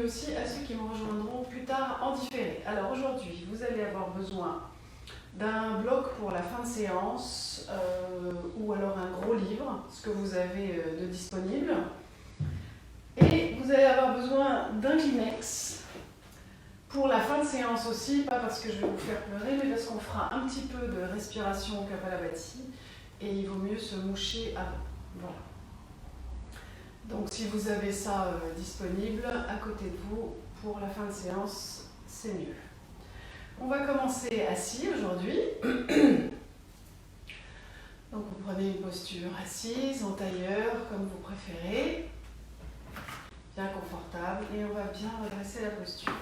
aussi à ceux qui me rejoindront plus tard en différé. Alors aujourd'hui, vous allez avoir besoin d'un bloc pour la fin de séance ou alors un gros livre, ce que vous avez de disponible. Et vous allez avoir besoin d'un Kleenex pour la fin de séance aussi, pas parce que je vais vous faire pleurer, mais parce qu'on fera un petit peu de respiration au Kapalabhati et il vaut mieux se moucher avant. Voilà. Donc si vous avez ça disponible à côté de vous pour la fin de séance, c'est mieux. On va commencer assis aujourd'hui. Donc vous prenez une posture assise, en tailleur, comme vous préférez, bien confortable, et on va bien redresser la posture.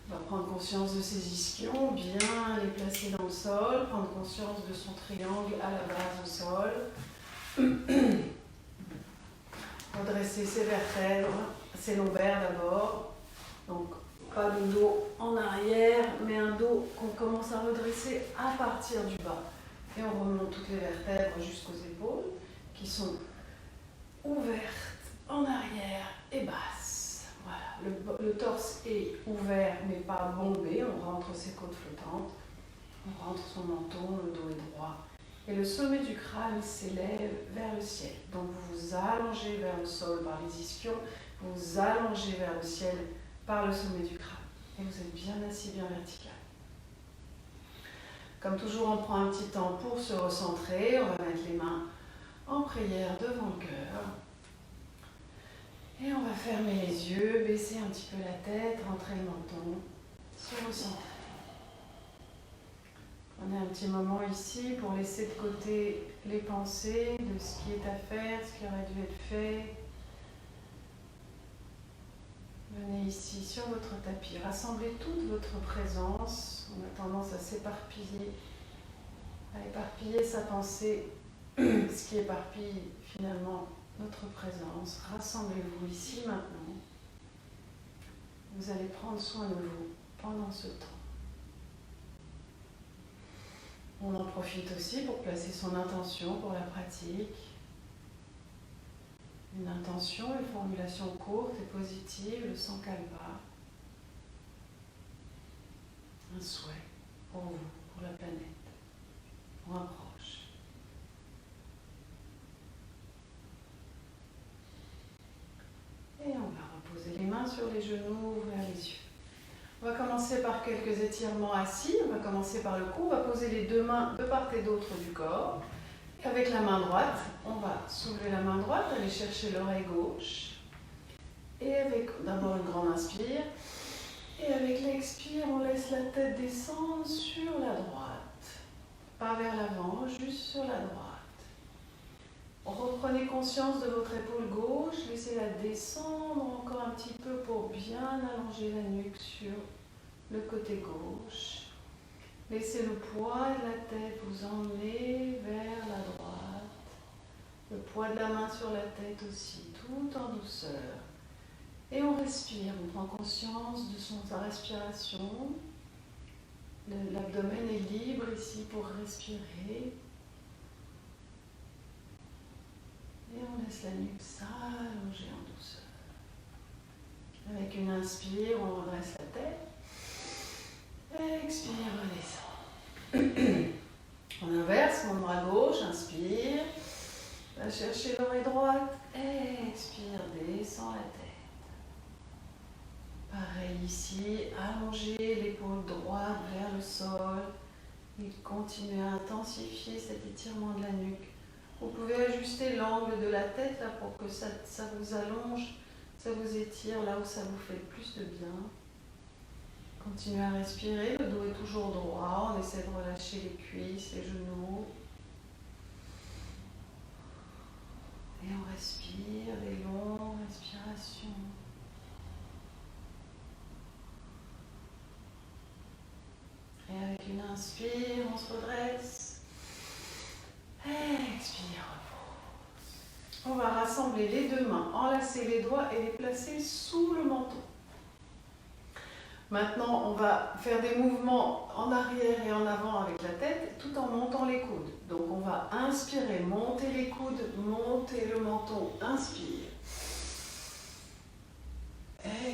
On va prendre conscience de ses ischions, bien les placer dans le sol, prendre conscience de son triangle à la base au sol. Redresser ses vertèbres, ses lombaires d'abord. Donc pas de dos en arrière, mais un dos qu'on commence à redresser à partir du bas. Et on remonte toutes les vertèbres jusqu'aux épaules, qui sont ouvertes en arrière et basses. Voilà. Le torse est ouvert, mais pas bombé. On rentre ses côtes flottantes, on rentre son menton, le dos est droit. Et le sommet du crâne s'élève vers le ciel. Donc vous vous allongez vers le sol par les ischions, vous vous allongez vers le ciel par le sommet du crâne. Et vous êtes bien assis, bien vertical. Comme toujours, on prend un petit temps pour se recentrer. On va mettre les mains en prière devant le cœur. Et on va fermer les yeux, baisser un petit peu la tête, rentrer le menton, se recentrer. On a un petit moment ici pour laisser de côté les pensées de ce qui est à faire, ce qui aurait dû être fait. Venez ici sur votre tapis, rassemblez toute votre présence. On a tendance à s'éparpiller, à éparpiller sa pensée, ce qui éparpille finalement notre présence. Rassemblez-vous ici maintenant. Vous allez prendre soin de vous pendant ce temps. On en profite aussi pour placer son intention pour la pratique. Une intention, une formulation courte et positive, le sankalpa. Un souhait pour vous, pour la planète, pour un proche. Et on va reposer les mains sur les genoux, ouvrir les yeux. On va commencer par quelques étirements assis. On va commencer par le cou. On va poser les deux mains de part et d'autre du corps. Avec la main droite, on va soulever la main droite, aller chercher l'oreille gauche. Et avec d'abord une grande inspire. Et avec l'expire, on laisse la tête descendre sur la droite. Pas vers l'avant, juste sur la droite. Reprenez conscience de votre épaule gauche, laissez-la descendre encore un petit peu pour bien allonger la nuque sur le côté gauche. Laissez le poids de la tête vous emmener vers la droite. Le poids de la main sur la tête aussi, tout en douceur. Et on respire, on prend conscience de sa respiration. L'abdomen est libre ici pour respirer. Et on laisse la nuque s'allonger en douceur. Avec une inspire, on redresse la tête. Expire, redescend. On inverse, mon bras gauche, inspire. Va chercher l'oreille droite. Expire, descend la tête. Pareil ici, allongez l'épaule droite vers le sol. Et continuez à intensifier cet étirement de la nuque. Vous pouvez ajuster l'angle de la tête là, pour que ça vous allonge, ça vous étire là où ça vous fait le plus de bien. Continuez à respirer, le dos est toujours droit, on essaie de relâcher les cuisses, les genoux. Et on respire, des longues respirations. Et avec une inspire, on se redresse. Expire, repose. On va rassembler les deux mains, enlacer les doigts et les placer sous le menton. Maintenant, on va faire des mouvements en arrière et en avant avec la tête, tout en montant les coudes. Donc, on va inspirer, monter les coudes, monter le menton, inspire.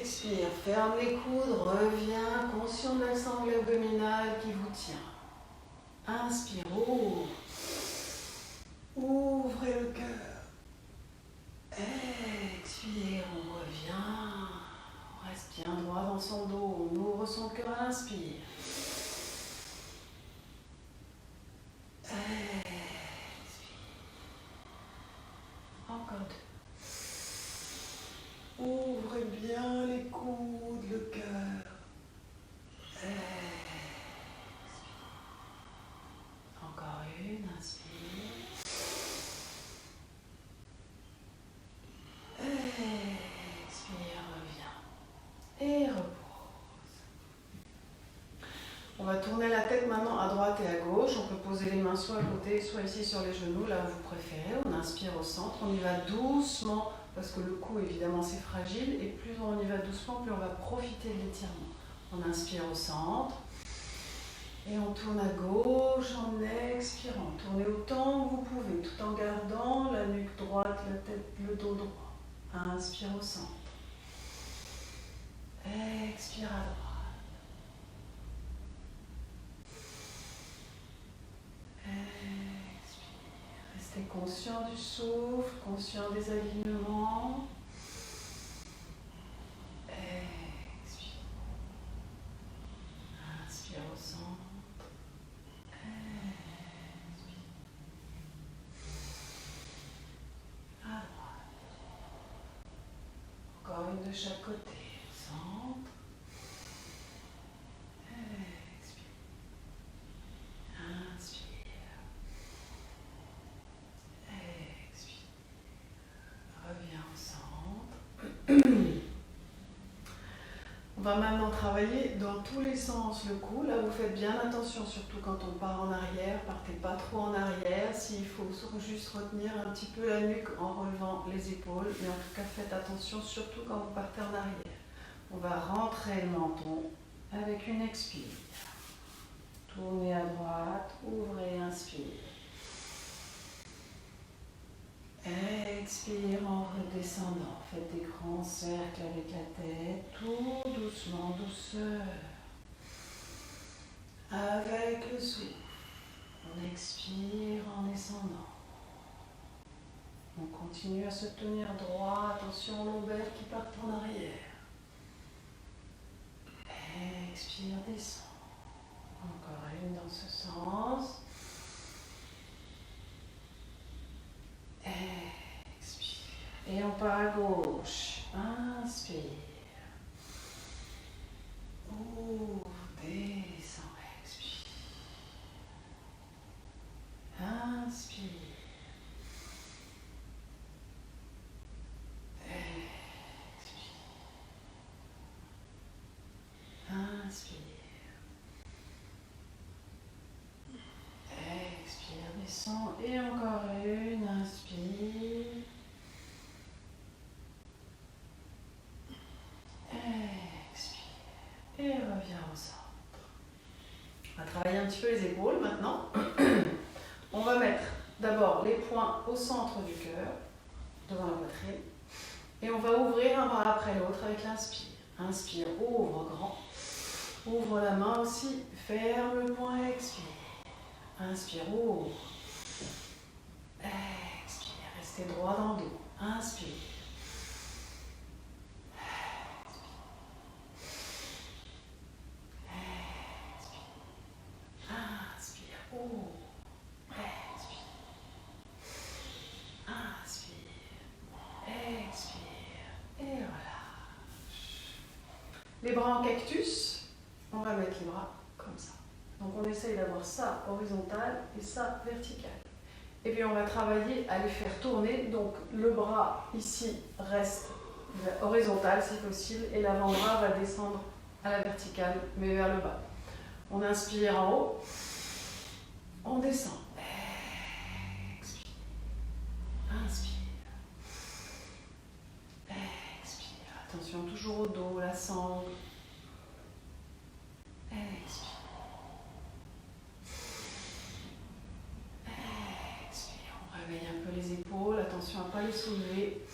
Expire, ferme les coudes, reviens, conscient de la sangle abdominale qui vous tient. Inspire, ouvre. Ouvrez le cœur. Expire, on revient. On reste bien droit dans son dos. On ouvre son cœur à l'inspire. Expire. Encore deux. Ouvrez bien les coudes, le cœur. Expire. Encore une, inspire. Expire, reviens. Et repose. On va tourner la tête maintenant à droite et à gauche. On peut poser les mains soit à côté, soit ici sur les genoux, là où vous préférez. On inspire au centre. On y va doucement, parce que le cou, évidemment, c'est fragile. Et plus on y va doucement, plus on va profiter de l'étirement. On inspire au centre. Et on tourne à gauche en expirant. Tournez autant que vous pouvez, tout en gardant la nuque droite, la tête, le dos droit. Inspire au centre. Expire à droite. Expire. Restez conscient du souffle, conscient des alignements. Expire. Inspire au centre. Expire. À droite. Encore une de chaque côté. Centre. Expire. Inspire. Expire. Reviens au centre. On va maintenant travailler dans tous les sens le cou. Là, vous faites bien attention, surtout quand on part en arrière. Partez pas trop en arrière. S'il faut juste retenir un petit peu la nuque en relevant les épaules. Mais en tout cas, faites attention, surtout quand vous partez en arrière. On va rentrer le menton avec une expire. Tournez à droite, ouvrez, inspire. Expire en redescendant. Faites des grands cercles avec la tête, tout doucement, douceur. Avec le souffle, on expire en descendant. On continue à se tenir droit, attention aux lombaires qui partent en arrière. Expire, descend. Encore une dans ce sens. Expire. Et on part à gauche. Inspire. Ouvre, descend, expire. Inspire. Expire. Inspire. Expire, descend. Et encore une, inspire. Expire. Et reviens au centre. On va travailler un petit peu les épaules maintenant. On va mettre d'abord les poings au centre du cœur, devant la poitrine. Et on va ouvrir un bras après l'autre avec l'inspire. Inspire, ouvre grand. Ouvre la main aussi, ferme le poing, expire. Inspire, ouvre. Expire, restez droit dans le dos. Inspire. Inspire, ouvre. Expire. Inspire. Expire. Et relâche. Les bras en cactus, on va mettre les bras comme ça. Donc on essaye d'avoir ça horizontal et ça vertical. Et puis on va travailler à les faire tourner. Donc le bras ici reste horizontal si possible et l'avant-bras va descendre à la verticale mais vers le bas. On inspire en haut, on descend. Expire. Inspire. Expire. Attention toujours au dos, la sangle. Expire. Expire. On réveille un peu les épaules. Attention à ne pas les soulever.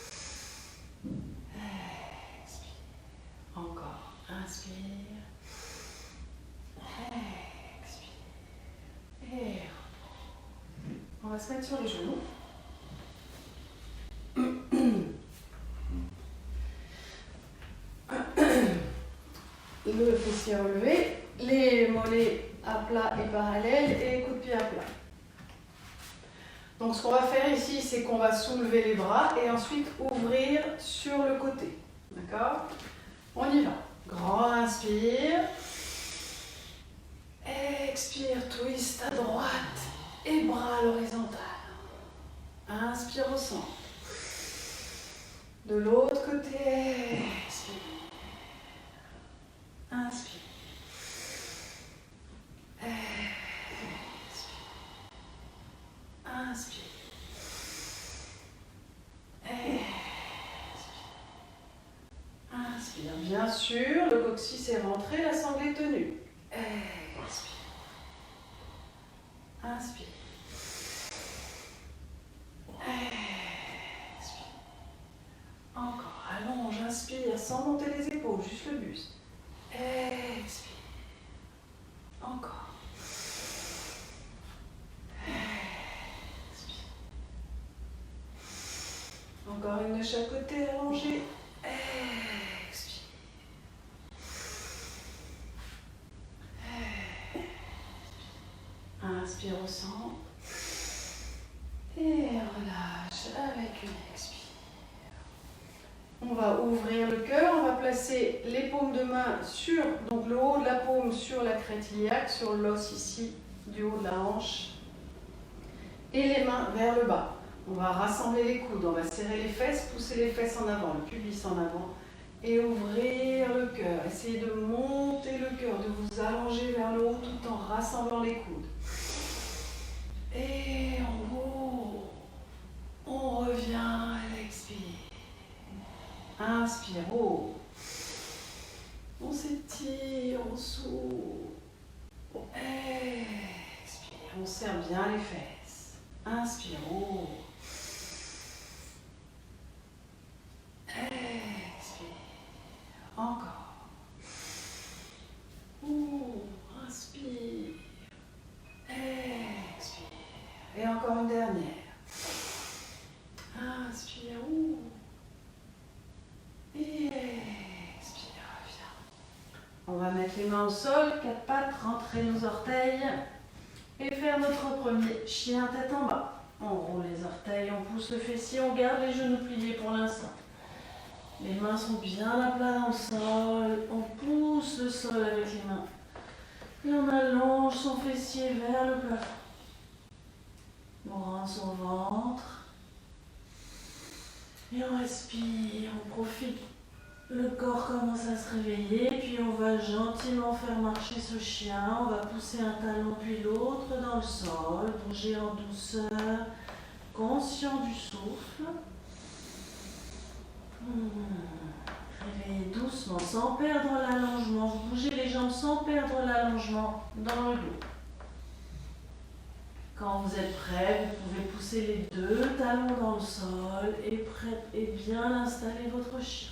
Expire. Inspire. Expire. Et on va se mettre sur les genoux. Le fessier relevé, les mollets à plat et parallèles et les coups de pied à plat. Donc ce qu'on va faire ici, c'est qu'on va soulever les bras et ensuite ouvrir sur le côté. D'accord? On y va. Grand inspire. Expire, twist à droite et bras à l'horizontale. Inspire au centre. De l'autre côté, expire. Inspire. Expire. Inspire. Inspire. Bien sûr, le coccyx est rentré, la sangle est tenue. Expire. Inspire. Expire. Encore. Allonge, inspire sans monter les épaules, juste le buste. Expire. Encore. Expire. Encore une de chaque côté, allongée. Expire. Inspire au centre. Et relâche avec une expire. On va ouvrir le cœur, on va placer les paumes de main sur, donc le haut de la paume sur la crête iliaque, sur l'os ici, du haut de la hanche. Et les mains vers le bas. On va rassembler les coudes, on va serrer les fesses, pousser les fesses en avant, le pubis en avant. Et ouvrir le cœur. Essayez de monter le cœur, de vous allonger vers le haut tout en rassemblant les coudes. Et en haut, on revient à l'expire. Inspire, haut. On s'étire, on s'ouvre. Expire, on serre bien les fesses. Inspire, haut. Expire. Encore. Inspire. Expire. Et encore une dernière. Inspire. Et expire. Reviens. On va mettre les mains au sol, quatre pattes, rentrer nos orteils et faire notre premier chien tête en bas. On roule les orteils, on pousse le fessier, on garde les genoux pliés pour l'instant. Les mains sont bien à plat dans le sol, on pousse le sol avec les mains. Et on allonge son fessier vers le plafond. On rentre son ventre. Et on respire, on profite. Le corps commence à se réveiller, puis on va gentiment faire marcher ce chien. On va pousser un talon puis l'autre dans le sol, bouger en douceur, conscient du souffle. Réveillez doucement, sans perdre l'allongement. Vous bougez les jambes sans perdre l'allongement dans le dos. Quand vous êtes prêt, vous pouvez pousser les deux talons dans le sol et bien installer votre chien.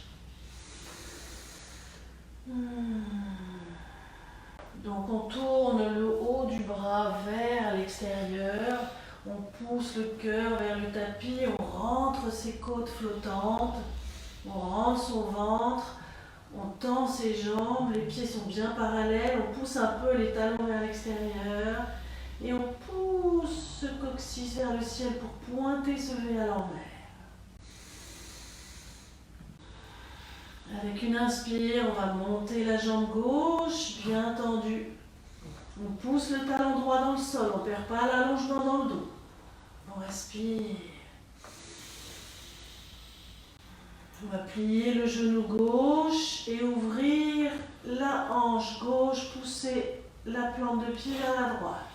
Donc on tourne le haut du bras vers l'extérieur, on pousse le cœur vers le tapis, on rentre ses côtes flottantes, on rentre son ventre, on tend ses jambes, les pieds sont bien parallèles, on pousse un peu les talons vers l'extérieur et on pousse ce coccyx vers le ciel pour pointer ce V à l'envers. Avec une inspire, on va monter la jambe gauche, bien tendue. On pousse le talon droit dans le sol, on ne perd pas l'allongement dans le dos. On respire. On va plier le genou gauche et ouvrir la hanche gauche, pousser la plante de pied vers la droite.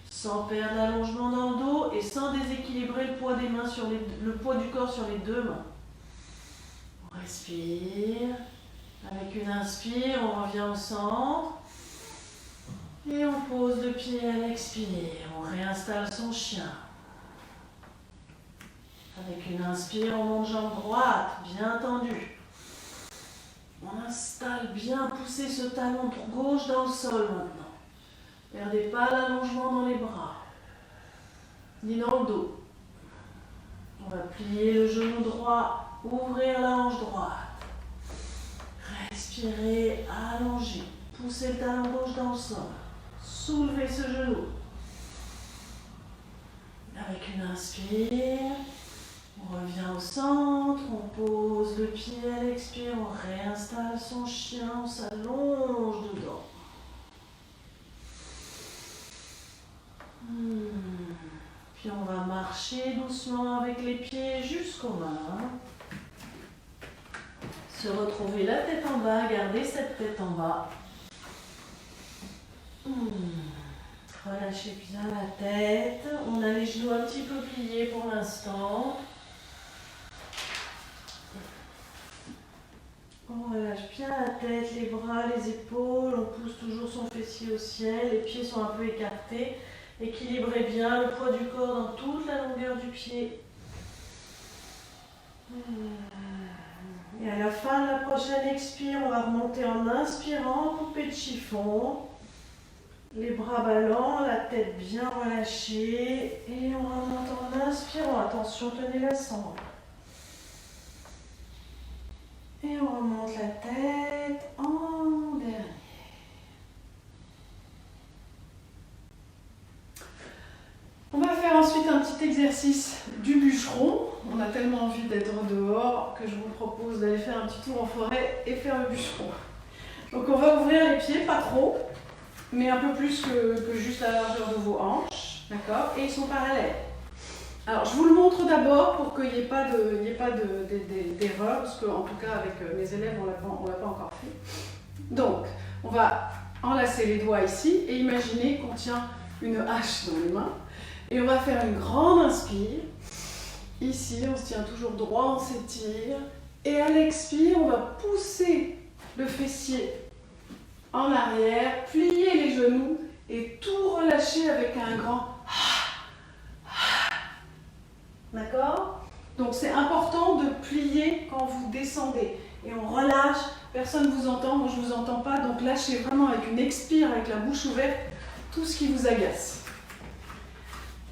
Sans perdre l'allongement dans le dos et sans déséquilibrer le poids des mains le poids du corps sur les deux mains. On respire. Avec une inspire, on revient au centre. Et on pose le pied à l'expire. On réinstalle son chien. Avec une inspire, on monte jambe droite, bien tendue. On installe bien, poussez ce talon gauche dans le sol maintenant. Perdez pas l'allongement dans les bras, ni dans le dos. On va plier le genou droit, ouvrir la hanche droite. Respirez, allongez. Poussez le talon gauche dans le sol. Soulevez ce genou. Avec une inspire, on revient au centre, on pose le pied à l'expire, on réinstalle son chien, on s'allonge dedans. Puis on va marcher doucement avec les pieds jusqu'aux mains. Se retrouver la tête en bas, garder cette tête en bas. Relâchez bien la tête. On a les genoux un petit peu pliés pour l'instant. On relâche bien la tête, les bras, les épaules. On pousse toujours son fessier au ciel. Les pieds sont un peu écartés. Équilibrez bien le poids du corps dans toute la longueur du pied. Et à la fin de la prochaine expire, on va remonter en inspirant, couper de chiffon. Les bras ballants, la tête bien relâchée. Et on remonte en inspirant. Attention, tenez la sangle. Et on remonte la tête en dernier. On va faire ensuite un petit exercice du bûcheron. On a tellement envie d'être dehors que je vous propose d'aller faire un petit tour en forêt et faire le bûcheron. Donc on va ouvrir les pieds, pas trop, mais un peu plus que juste la largeur de vos hanches. D'accord? Et ils sont parallèles. Alors je vous le montre d'abord pour qu'il n'y ait pas d'erreur, parce qu'en tout cas avec mes élèves on ne l'a pas encore fait. Donc on va enlacer les doigts ici et imaginer qu'on tient une hache dans les mains. Et on va faire une grande inspire. Ici, on se tient toujours droit, on s'étire. Et à l'expire, on va pousser le fessier en arrière, plier les genoux et tout relâcher avec un grand D'accord? Donc c'est important de plier quand vous descendez. Et on relâche, personne ne vous entend, moi je ne vous entends pas. Donc lâchez vraiment avec une expire, avec la bouche ouverte, tout ce qui vous agace.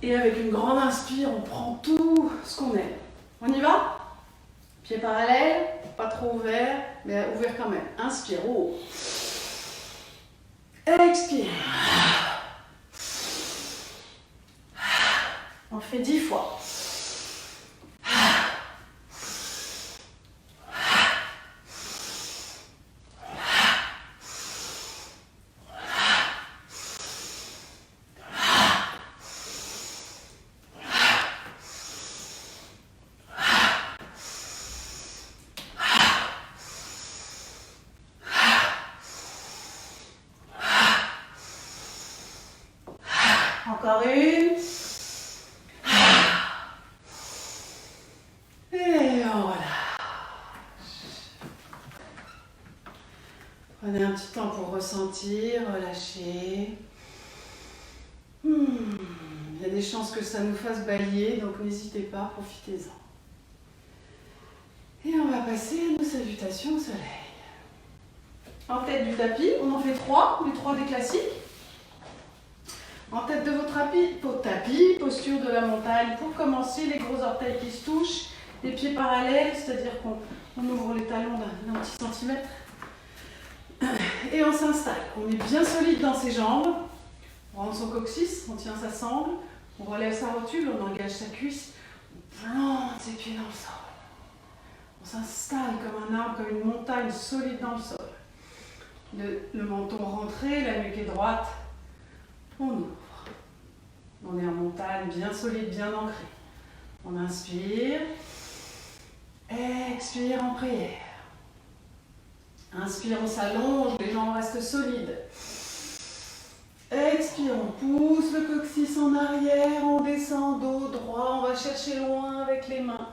Et avec une grande inspire, on prend tout ce qu'on aime. On y va? Pieds parallèles, pas trop ouverts, mais ouverts quand même. Inspire, haut. Expire. On le fait 10 fois. Encore une. Et voilà. Prenez un petit temps pour ressentir, relâcher. Il y a des chances que ça nous fasse bâiller, donc n'hésitez pas, profitez-en. Et on va passer à nos salutations au soleil. En tête du tapis, on en fait 3, les 3 des classiques. En tête de votre tapis, posture de la montagne. Pour commencer, les gros orteils qui se touchent, les pieds parallèles, c'est-à-dire qu'on ouvre les talons d'un petit centimètre. Et on s'installe. On est bien solide dans ses jambes. On rentre son coccyx, on tient sa sangle, on relève sa rotule, on engage sa cuisse, on plante ses pieds dans le sol. On s'installe comme un arbre, comme une montagne solide dans le sol. Le menton rentré, la nuque est droite. On ouvre. On est en montagne, bien solide, bien ancré. On inspire. Expire en prière. Inspire, on s'allonge, les jambes restent solides. Expire, on pousse le coccyx en arrière, on descend, dos droit, on va chercher loin avec les mains.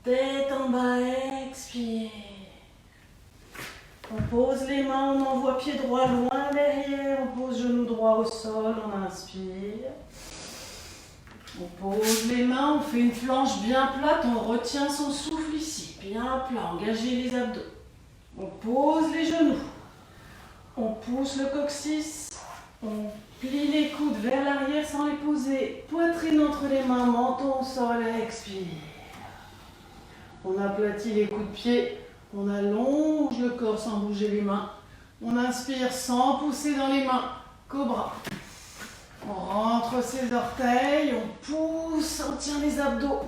Tête en bas, expire. On pose les mains, on envoie pied droit loin derrière, on pose genou droit au sol, on inspire. On pose les mains, on fait une planche bien plate, on retient son souffle ici, bien plat, engagez les abdos. On pose les genoux. On pousse le coccyx. On plie les coudes vers l'arrière sans les poser. Poitrine entre les mains, menton au sol, expire. On aplatit les coups de pied. On allonge le corps sans bouger les mains. On inspire sans pousser dans les mains. Cobra. On rentre ses orteils. On pousse, on tient les abdos.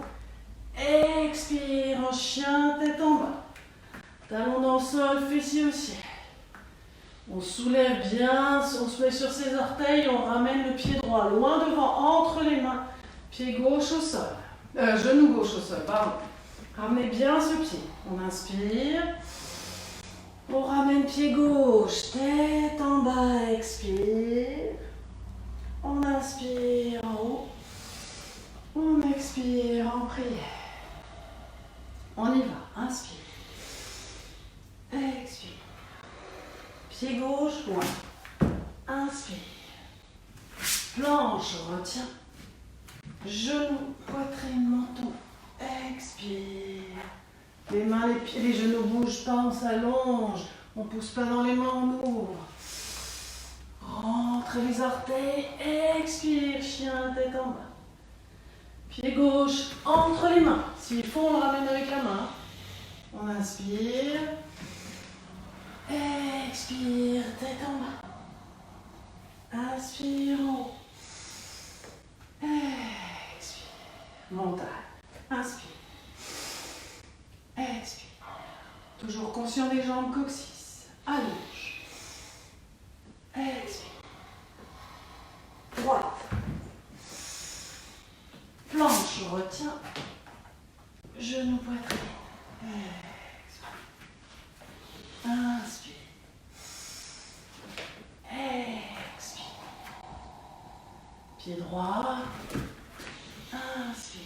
Expire en chien, tête en bas. Talon dans le sol, fessier au ciel. On soulève bien, on se met sur ses orteils, on ramène le pied droit loin devant, entre les mains. Pied gauche au sol. Genou gauche au sol, pardon. Ramenez bien ce pied. On inspire. On ramène pied gauche, tête en bas, expire. On inspire en haut. On expire en prière. On y va, inspire. Expire. Pied gauche, loin. Inspire. Planche, retiens. Genoux, poitrine, menton. Expire. Les mains, les pieds, les genoux bougent pas, on s'allonge. On pousse pas dans les mains, on ouvre. Rentre les orteils. Expire, chien, tête en bas. Pied gauche, entre les mains. S'il faut, on le ramène avec la main. On inspire. Expire, tête en bas. Inspire en haut. Expire. Montagne. Inspire. Expire. Toujours conscient des jambes, coccyx. Allonge. Expire. Droite. Planche, retiens. Genou, poitrine. Expire. Inspire. Expire. Pied droit. Inspire.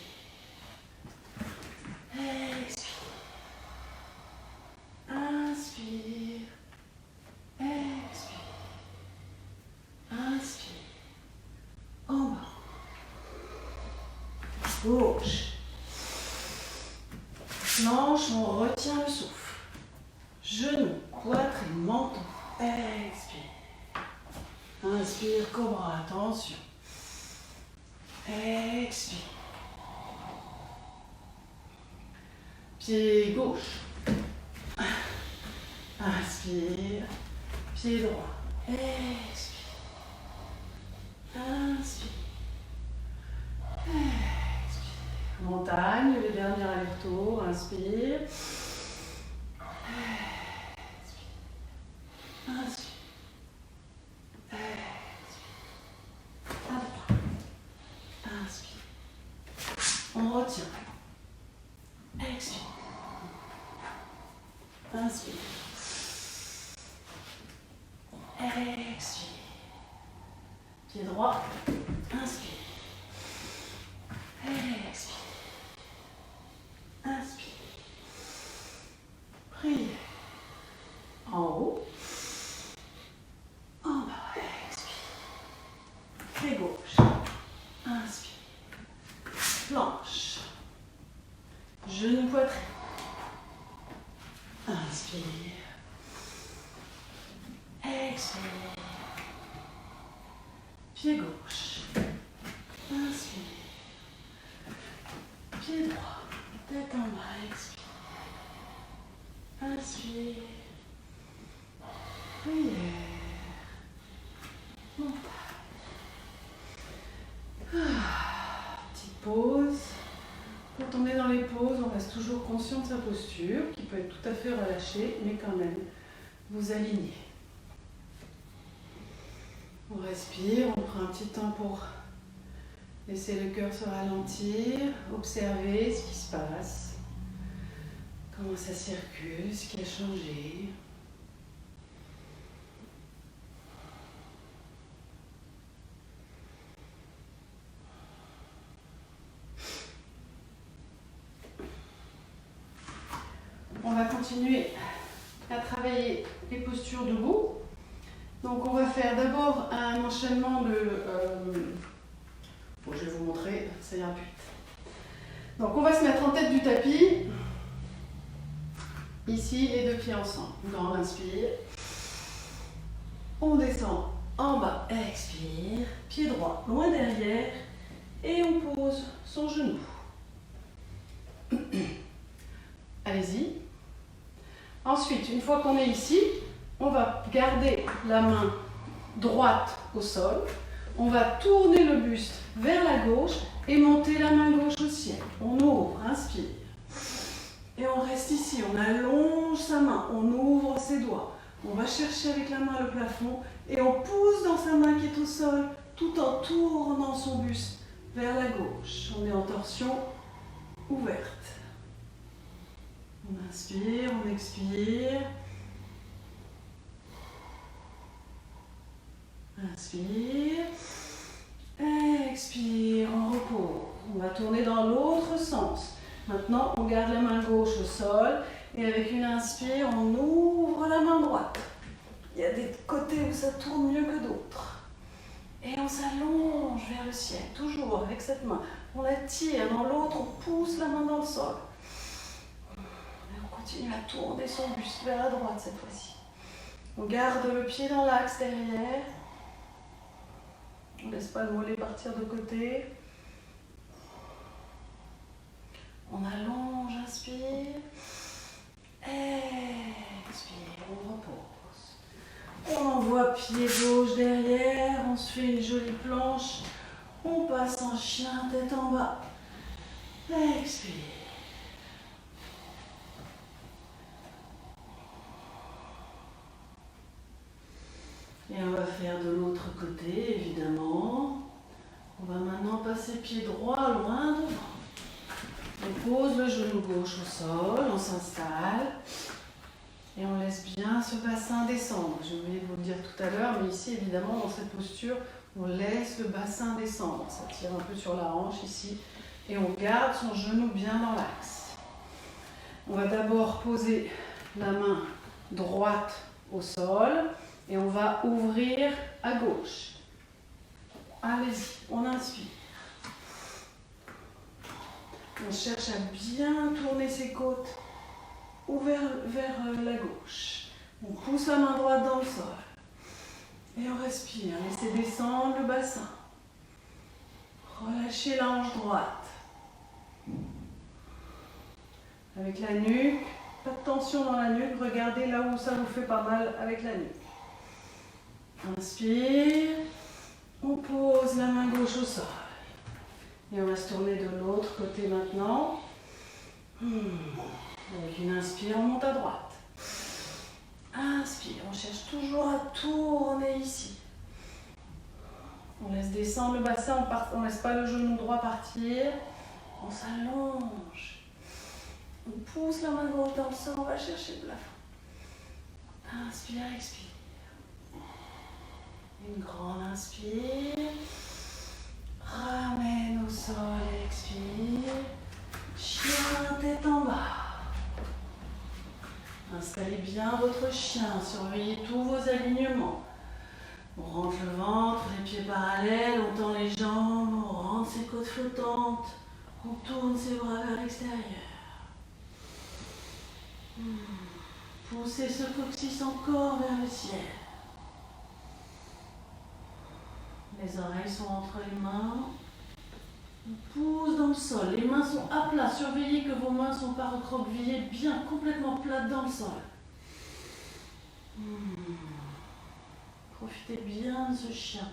Expire. Inspire. Expire. Inspire. En bas. Gauche. Planche, on retient le souffle. Genou, poitrine, menton. Expire. Inspire, cobra, attention. Expire. Pied gauche. Inspire. Pied droit. Expire. Inspire. Expire. Montagne, le dernier aller-retour. Inspire. Inspire. Inspire. On retient. Expire. Inspire. Expire. Pied droit. Inspire. Expire. Inspire. Prière. En haut. En bas. Expire. Pied gauche. Inspire. Planche. Genou, poitrine. Inspire. Expire. Pied gauche. Inspire. Pied droit. Tête en bas. Expire. Inspire. Prière. Montagne. Petite pause. Quand on est dans les pauses, on reste toujours conscient de sa posture, qui peut être tout à fait relâchée, mais quand même, vous alignez. On respire, on prend un petit temps pour laisser le cœur se ralentir, observer ce qui se passe, comment ça circule, ce qui a changé. On va continuer à travailler les postures debout. Donc on va faire d'abord un enchaînement de... Bon, je vais vous montrer, ça ira plus vite. Donc on va se mettre en tête du tapis. Ici, les deux pieds ensemble. Grande inspire. On descend en bas, expire. Pied droit, loin derrière. Et on pose son genou. Allez-y. Ensuite, une fois qu'on est ici, on va garder la main droite au sol. On va tourner le buste vers la gauche et monter la main gauche au ciel. On ouvre, inspire. Et on reste ici, on allonge sa main, on ouvre ses doigts. On va chercher avec la main le plafond et on pousse dans sa main qui est au sol tout en tournant son buste vers la gauche. On est en torsion ouverte. On inspire, on expire. Inspire. Expire, on repose. On va tourner dans l'autre sens. Maintenant, on garde la main gauche au sol et avec une inspire, on ouvre la main droite. Il y a des côtés où ça tourne mieux que d'autres. Et on s'allonge vers le ciel, toujours avec cette main. On la tire, dans l'autre, on pousse la main dans le sol. Et on continue à tourner son buste vers la droite cette fois-ci. On garde le pied dans l'axe derrière. On ne laisse pas le mollet partir de côté. On allonge, inspire. Expire, on repose. On envoie pied gauche derrière. On se fait une jolie planche. On passe en chien, tête en bas. Expire. Et on va faire de l'autre côté, évidemment. On va maintenant passer pied droit loin devant. On pose le genou gauche au sol, on s'installe. Et on laisse bien ce bassin descendre. J'ai oublié de vous le dire tout à l'heure, mais ici, évidemment, dans cette posture, on laisse le bassin descendre. Ça tire un peu sur la hanche ici. Et on garde son genou bien dans l'axe. On va d'abord poser la main droite au sol. Et on va ouvrir à gauche. Allez-y, on inspire. On cherche à bien tourner ses côtes vers la gauche. On pousse la main droite dans le sol. Et on respire. Laissez descendre le bassin. Relâchez la hanche droite. Avec la nuque, pas de tension dans la nuque. Regardez là où ça vous fait pas mal avec la nuque. Inspire, on pose la main gauche au sol. Et on va se tourner de l'autre côté maintenant. Avec une inspire, on monte à droite. Inspire, on cherche toujours à tourner ici. On laisse descendre le bassin, on ne laisse pas le genou droit partir. On s'allonge. On pousse la main gauche dans le sol, on va chercher le plafond. Inspire, expire. Une grande inspire, ramène au sol, expire, chien tête en bas. Installez bien votre chien, surveillez tous vos alignements. On rentre le ventre, les pieds parallèles, on tend les jambes, on rentre ses côtes flottantes, on tourne ses bras vers l'extérieur. Poussez ce coccyx encore vers le ciel. Les oreilles sont entre les mains. On pousse dans le sol. Les mains sont à plat. Surveillez que vos mains ne sont pas recroquevillées, bien complètement plates dans le sol. Profitez bien de ce chien.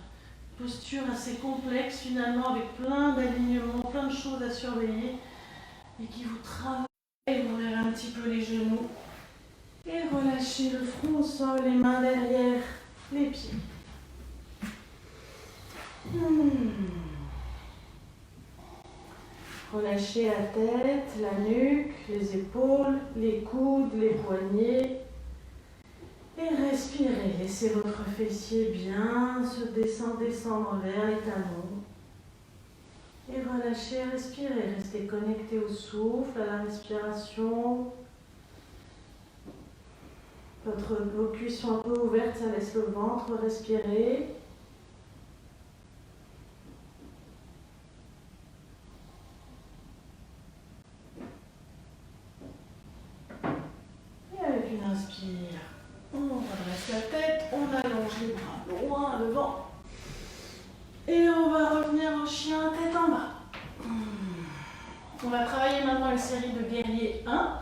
Posture assez complexe finalement, avec plein d'alignements, plein de choses à surveiller et qui vous travaillent. Ouvrir un petit peu les genoux et relâchez le front au sol, les mains derrière les pieds. Relâchez la tête, la nuque, les épaules, les coudes, les poignets. Et respirez. Laissez votre fessier bien se descendre vers les talons. Et relâchez, respirez. Restez connecté au souffle, à la respiration. Vos cuisses sont un peu ouvertes, ça laisse le ventre respirer. allonge les bras loin devant. Et on va revenir en chien tête en bas. On va travailler maintenant une série de guerriers 1.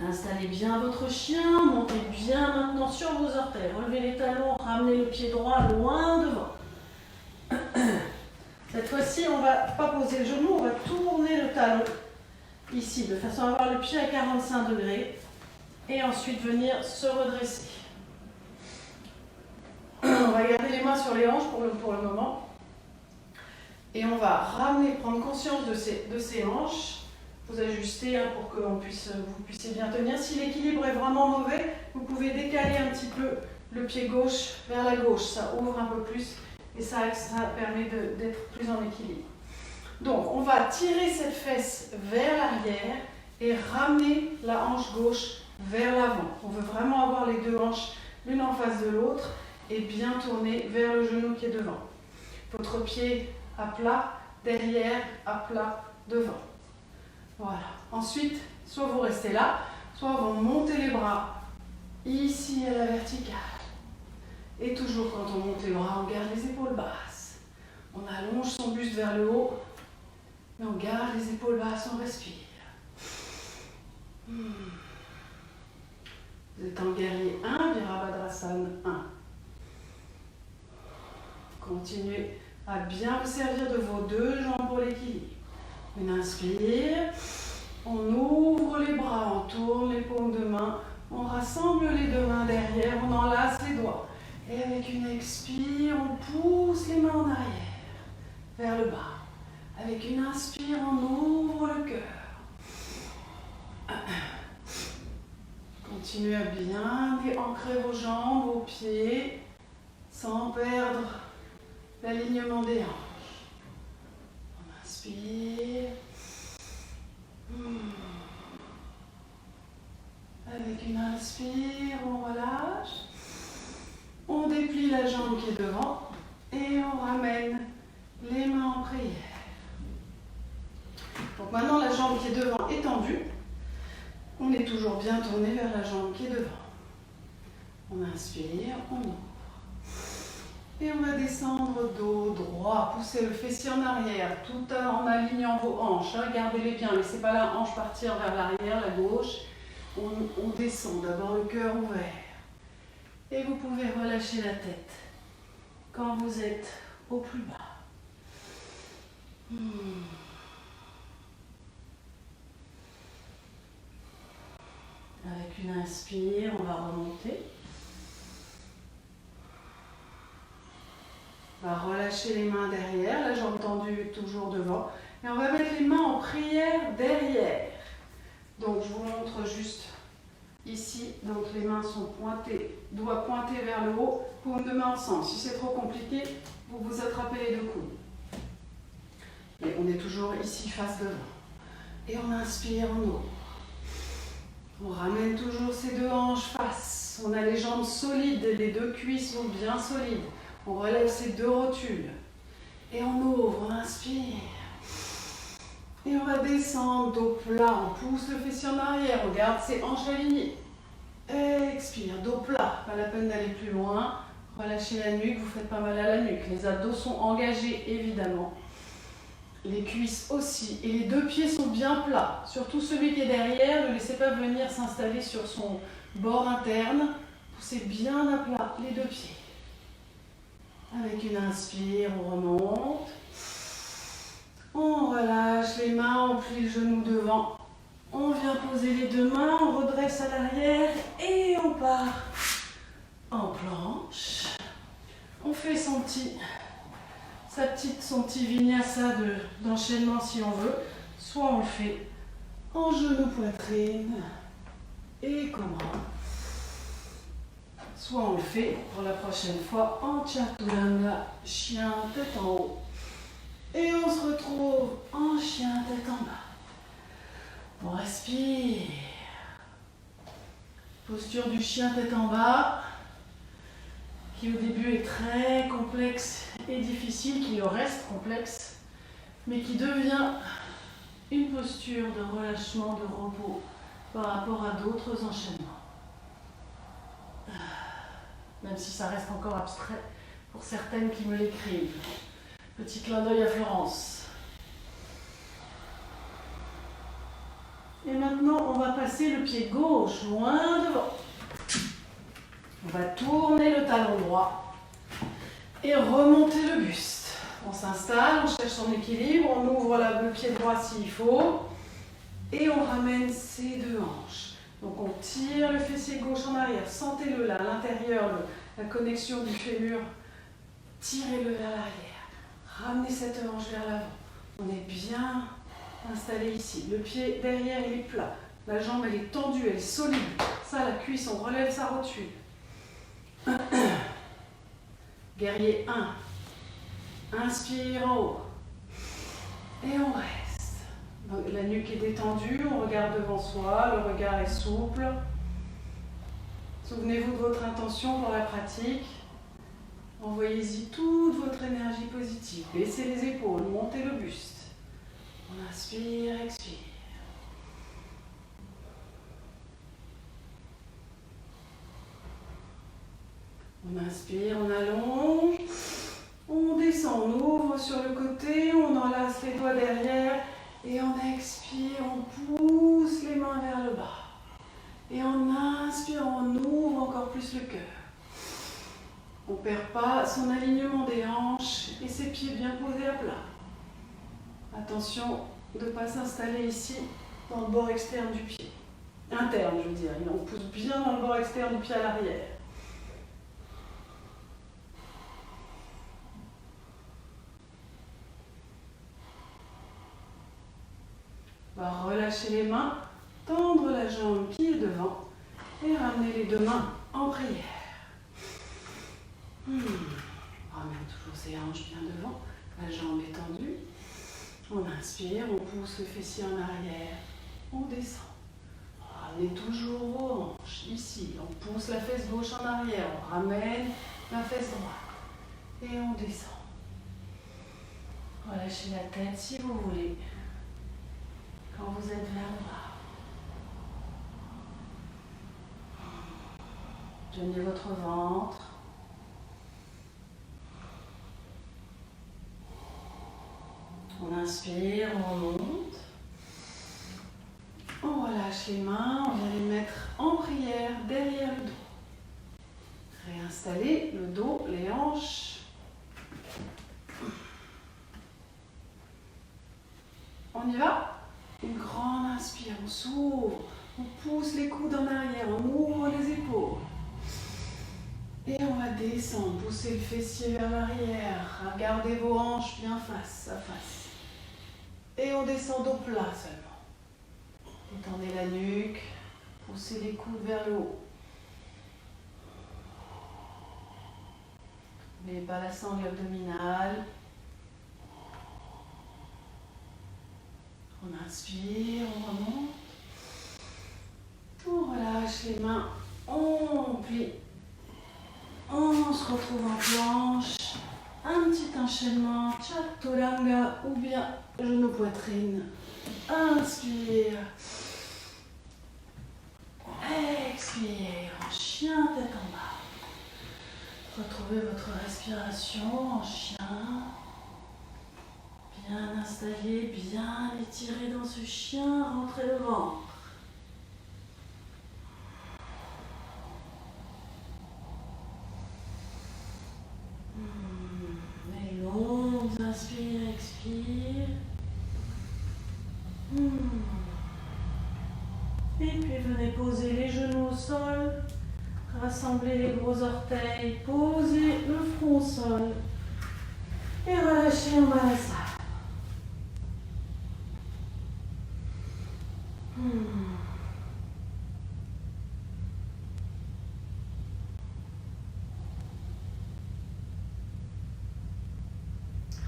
Installez bien votre chien, montez bien maintenant sur vos orteils. Relevez les talons, ramenez le pied droit loin devant. Cette fois-ci, on ne va pas poser le genou, on va tourner le talon ici, de façon à avoir le pied à 45 degrés. Et ensuite venir se redresser. On va garder les mains sur les hanches pour le moment. Et on va ramener, prendre conscience de ces hanches. Vous ajustez pour que vous puissiez bien tenir. Si l'équilibre est vraiment mauvais, vous pouvez décaler un petit peu le pied gauche vers la gauche. Ça ouvre un peu plus et ça permet d'être plus en équilibre. Donc, on va tirer cette fesse vers l'arrière et ramener la hanche gauche vers l'avant. On veut vraiment avoir les deux hanches l'une en face de l'autre et bien tourner vers le genou qui est devant. Votre pied à plat, derrière, à plat, devant. Voilà. Ensuite, soit vous restez là, soit vous montez les bras ici à la verticale. Et toujours quand on monte les bras, on garde les épaules basses. On allonge son buste vers le haut, mais on garde les épaules basses, on respire. Vous êtes en guerrier 1, Virabhadrasana 1. Continuez à bien vous servir de vos deux jambes pour l'équilibre. Une inspire, on ouvre les bras, on tourne les paumes de main, on rassemble les deux mains derrière, on enlace les doigts. Et avec une expire, on pousse les mains en arrière, vers le bas. Avec une inspire, on ouvre le cœur. Continuez à bien ancrer vos jambes, vos pieds, sans perdre l'alignement des hanches. On inspire. Avec une inspire, on relâche. On déplie la jambe qui est devant et on ramène les mains en prière. Donc maintenant, la jambe qui est devant est tendue. On est toujours bien tourné vers la jambe qui est devant. On inspire, on ouvre. Et on va descendre dos droit. Poussez le fessier en arrière, tout en alignant vos hanches. Gardez-les bien, laissez pas la hanche partir vers l'arrière, la gauche. On descend, d'abord le cœur ouvert. Et vous pouvez relâcher la tête quand vous êtes au plus bas. Avec une inspire, on va remonter. On va relâcher les mains derrière, la jambe tendue toujours devant. Et on va mettre les mains en prière derrière. Donc je vous montre juste ici. Donc les mains sont pointées, doigts pointés vers le haut, paumes de main ensemble. Si c'est trop compliqué, vous vous attrapez les deux coudes. Et on est toujours ici face devant. Et on inspire, on ouvre. On ramène toujours ces deux hanches face. On a les jambes solides, les deux cuisses sont bien solides. On relève ces deux rotules. Et on ouvre, on inspire. Et on va descendre, dos plat. On pousse le fessier en arrière. On garde ses hanches alignées. Expire, dos plat. Pas la peine d'aller plus loin. Relâchez la nuque, vous ne faites pas mal à la nuque. Les abdos sont engagés, évidemment. Les cuisses aussi. Et les deux pieds sont bien plats. Surtout celui qui est derrière, ne laissez pas venir s'installer sur son bord interne. Poussez bien à plat les deux pieds. Avec une inspire, on remonte. On relâche les mains, on plie le genou devant. On vient poser les deux mains, on redresse à l'arrière et on part en planche. On fait son petit vinyasa d'enchaînement si on veut. Soit on le fait en genou poitrine et comment. Soit on le fait pour la prochaine fois en chaturanga, chien tête en haut. Et on se retrouve en chien tête en bas. On respire. Posture du chien tête en bas, qui au début est très complexe et difficile, qui reste complexe, mais qui devient une posture de relâchement, de repos par rapport à d'autres enchaînements. même si ça reste encore abstrait pour certaines qui me l'écrivent. Petit clin d'œil à Florence. Et maintenant, on va passer le pied gauche loin devant. On va tourner le talon droit et remonter le buste. On s'installe, on cherche son équilibre, on ouvre le pied droit s'il faut et on ramène ses deux hanches. Donc on tire le fessier gauche en arrière, sentez-le là, à l'intérieur, la connexion du fémur. Tirez-le vers l'arrière, ramenez cette hanche vers l'avant. On est bien installé ici. Le pied derrière, il est plat. La jambe, elle est tendue, elle est solide. Ça, la cuisse, on relève sa rotule. Guerrier 1. Inspire en haut. Et on reste. Donc, la nuque est détendue, on regarde devant soi, le regard est souple. Souvenez-vous de votre intention pour la pratique. Envoyez-y toute votre énergie positive. Baissez les épaules, montez le buste. On inspire, expire. On inspire, on allonge. On descend, on ouvre sur le côté, on enlace les doigts derrière. Et on expire, on pousse les mains vers le bas. Et on inspire, on ouvre encore plus le cœur. On ne perd pas son alignement des hanches et ses pieds bien posés à plat. Attention de ne pas s'installer ici dans le bord externe du pied. Interne, je veux dire. On pousse bien dans le bord externe du pied à l'arrière. On va relâcher les mains, tendre la jambe qui est devant et ramener les deux mains en prière. On ramène toujours ses hanches bien devant, la jambe est tendue. On inspire, on pousse le fessier en arrière, on descend. Ramenez toujours vos hanches, ici, on pousse la fesse gauche en arrière, on ramène la fesse droite et on descend. Relâchez la tête si vous voulez, quand vous êtes vers le bas. Tenez votre ventre. On inspire, on remonte. On relâche les mains, on vient les mettre en prière derrière le dos. Réinstaller le dos, les hanches. On y va? Une grande inspire, on s'ouvre, on pousse les coudes en arrière, on ouvre les épaules. Et on va descendre, pousser le fessier vers l'arrière, regardez vos hanches bien face à face. Et on descend dos plat seulement. Étendez la nuque, poussez les coudes vers le haut. N'oubliez pas la sangle abdominale. On inspire, on remonte. On relâche les mains, on plie. On se retrouve en planche. Un petit enchaînement, chaturanga ou bien genou poitrine. Inspire. Expire en chien tête en bas. Retrouvez votre respiration en chien. Bien installé, bien étiré dans ce chien, rentrez le ventre. Les longues inspire, expire. Et puis venez poser les genoux au sol. Rassemblez les gros orteils, posez le front au sol. Et relâchez en balançage.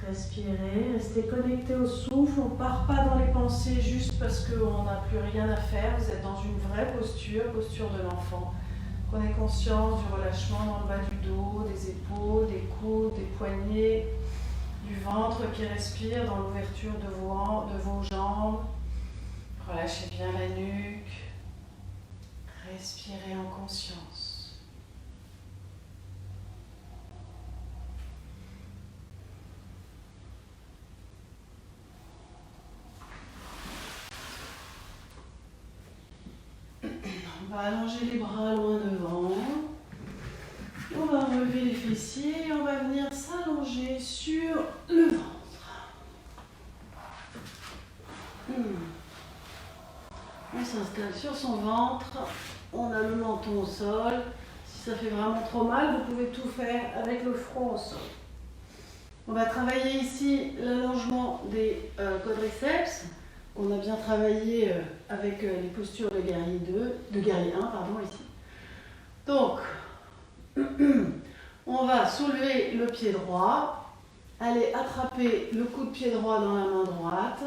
Respirez, restez connecté au souffle, on ne part pas dans les pensées juste parce qu'on n'a plus rien à faire. Vous êtes dans une vraie posture, posture de l'enfant. Prenez conscience du relâchement dans le bas du dos, des épaules, des coudes, des poignets, du ventre qui respire dans l'ouverture de vos jambes. Relâchez bien la nuque. Respirez en conscience. On va allonger les bras loin devant. On va relever les fessiers et on va venir s'allonger sur le ventre. On s'installe sur son ventre. On a le menton au sol. Si ça fait vraiment trop mal, vous pouvez tout faire avec le front au sol. On va travailler ici l'allongement des quadriceps. On a bien travaillé avec les postures de guerrier 2, de guerrier 1, pardon, ici. Donc, on va soulever le pied droit, aller attraper le coup de pied droit dans la main droite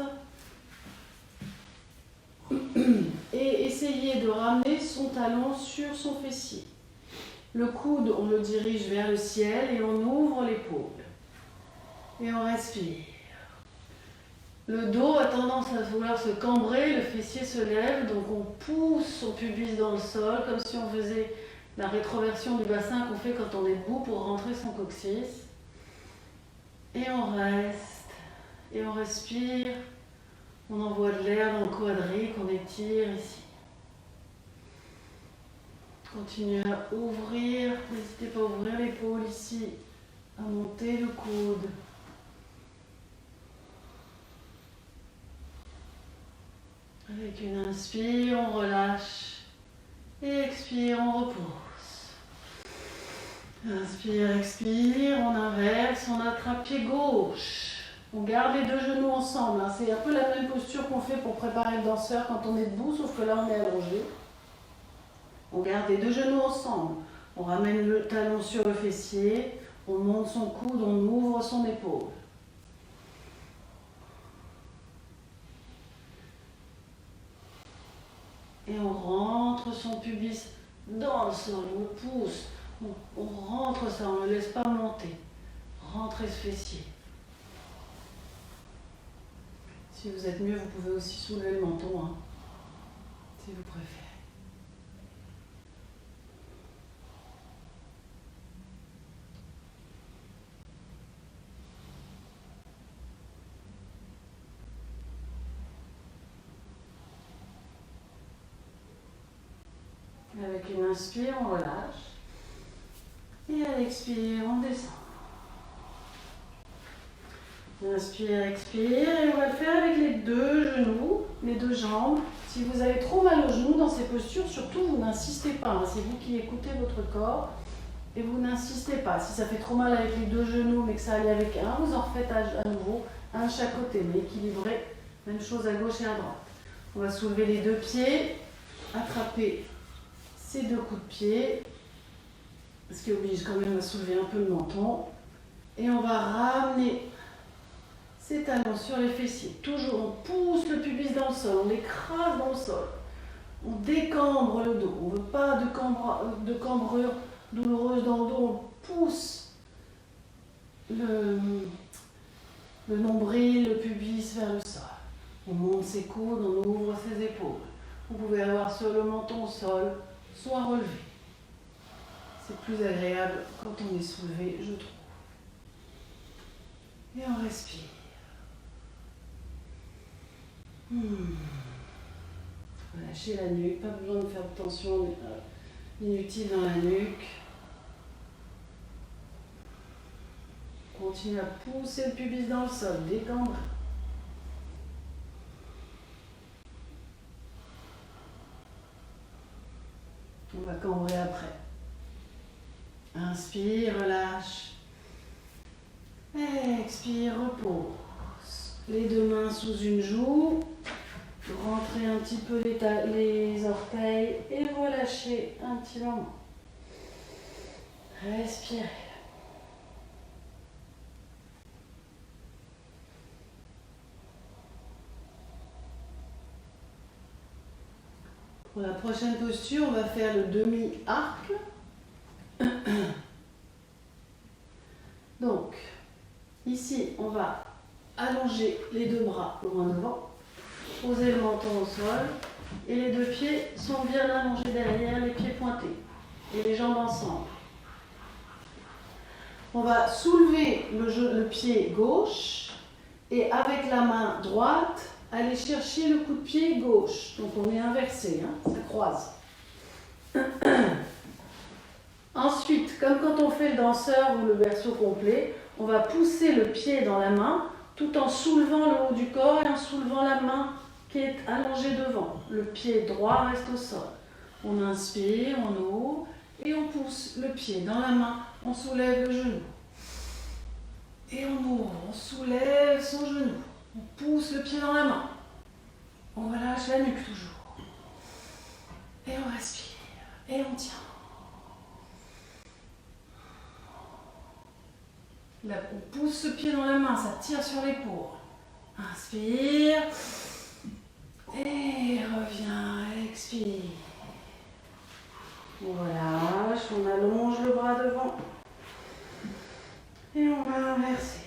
et essayer de ramener son talon sur son fessier. Le coude, on le dirige vers le ciel et on ouvre l'épaule. Et on respire. Le dos a tendance à vouloir se cambrer, le fessier se lève, donc on pousse son pubis dans le sol, comme si on faisait la rétroversion du bassin qu'on fait quand on est debout pour rentrer son coccyx. Et on reste, et on respire, on envoie de l'air dans le quadrique, on étire ici. Continuez à ouvrir, n'hésitez pas à ouvrir l'épaule ici, à monter le coude. Avec une inspire, on relâche. Et expire, on repousse. Inspire, expire, on inverse, on attrape pied gauche. On garde les deux genoux ensemble. C'est un peu la même posture qu'on fait pour préparer le danseur quand on est debout, sauf que là on est allongé. On garde les deux genoux ensemble. On ramène le talon sur le fessier. On monte son coude, on ouvre son épaule. Et on rentre son pubis dans le sol, on le pousse, on rentre ça, on ne le laisse pas monter. Rentrez ce fessier. Si vous êtes mieux, vous pouvez aussi soulever le menton, si vous préférez. Avec une inspire, on relâche. Et à l'expire, on descend. Inspire, expire. Et on va le faire avec les deux genoux, les deux jambes. Si vous avez trop mal aux genoux dans ces postures, surtout, vous n'insistez pas. C'est vous qui écoutez votre corps. Et vous n'insistez pas. Si ça fait trop mal avec les deux genoux, mais que ça aille avec un, vous en refaites à nouveau, un de chaque côté, mais équilibré. Même chose à gauche et à droite. On va soulever les deux pieds, attraper ces deux coups de pied, ce qui oblige quand même à soulever un peu le menton. Et on va ramener ces talons sur les fessiers. Toujours, on pousse le pubis dans le sol, on l'écrase dans le sol. On décambre le dos. On ne veut pas de cambrure douloureuse dans le dos. On pousse le nombril, le pubis vers le sol. On monte ses coudes, on ouvre ses épaules. Vous pouvez avoir sur le menton au sol, soit relevé. C'est plus agréable quand on est soulevé, je trouve. Et on respire. Relâchez la nuque, pas besoin de faire de tension inutile dans la nuque. Continuez à pousser le pubis dans le sol, décambre. On va cambrer après. Inspire, relâche. Expire, repose. Les deux mains sous une joue. Rentrez un petit peu les orteils et relâchez un petit moment. Respirez. Pour la prochaine posture, on va faire le demi-arc. Donc, ici, on va allonger les deux bras loin devant, poser le menton au sol, et les deux pieds sont bien allongés derrière, les pieds pointés, et les jambes ensemble. On va soulever le pied gauche, et avec la main droite, aller chercher le coup de pied gauche. Donc on est inversé, ça croise. Ensuite, comme quand on fait le danseur ou le berceau complet, on va pousser le pied dans la main tout en soulevant le haut du corps et en soulevant la main qui est allongée devant. Le pied droit reste au sol. On inspire, on ouvre et on pousse le pied dans la main, on soulève le genou. Et on ouvre, on soulève son genou. On pousse le pied dans la main. On relâche la nuque toujours. Et on respire. Et on tient. Là, on pousse ce pied dans la main, ça tire sur l'épaule. Inspire. Et reviens, expire. On relâche, on allonge le bras devant. Et on va inverser.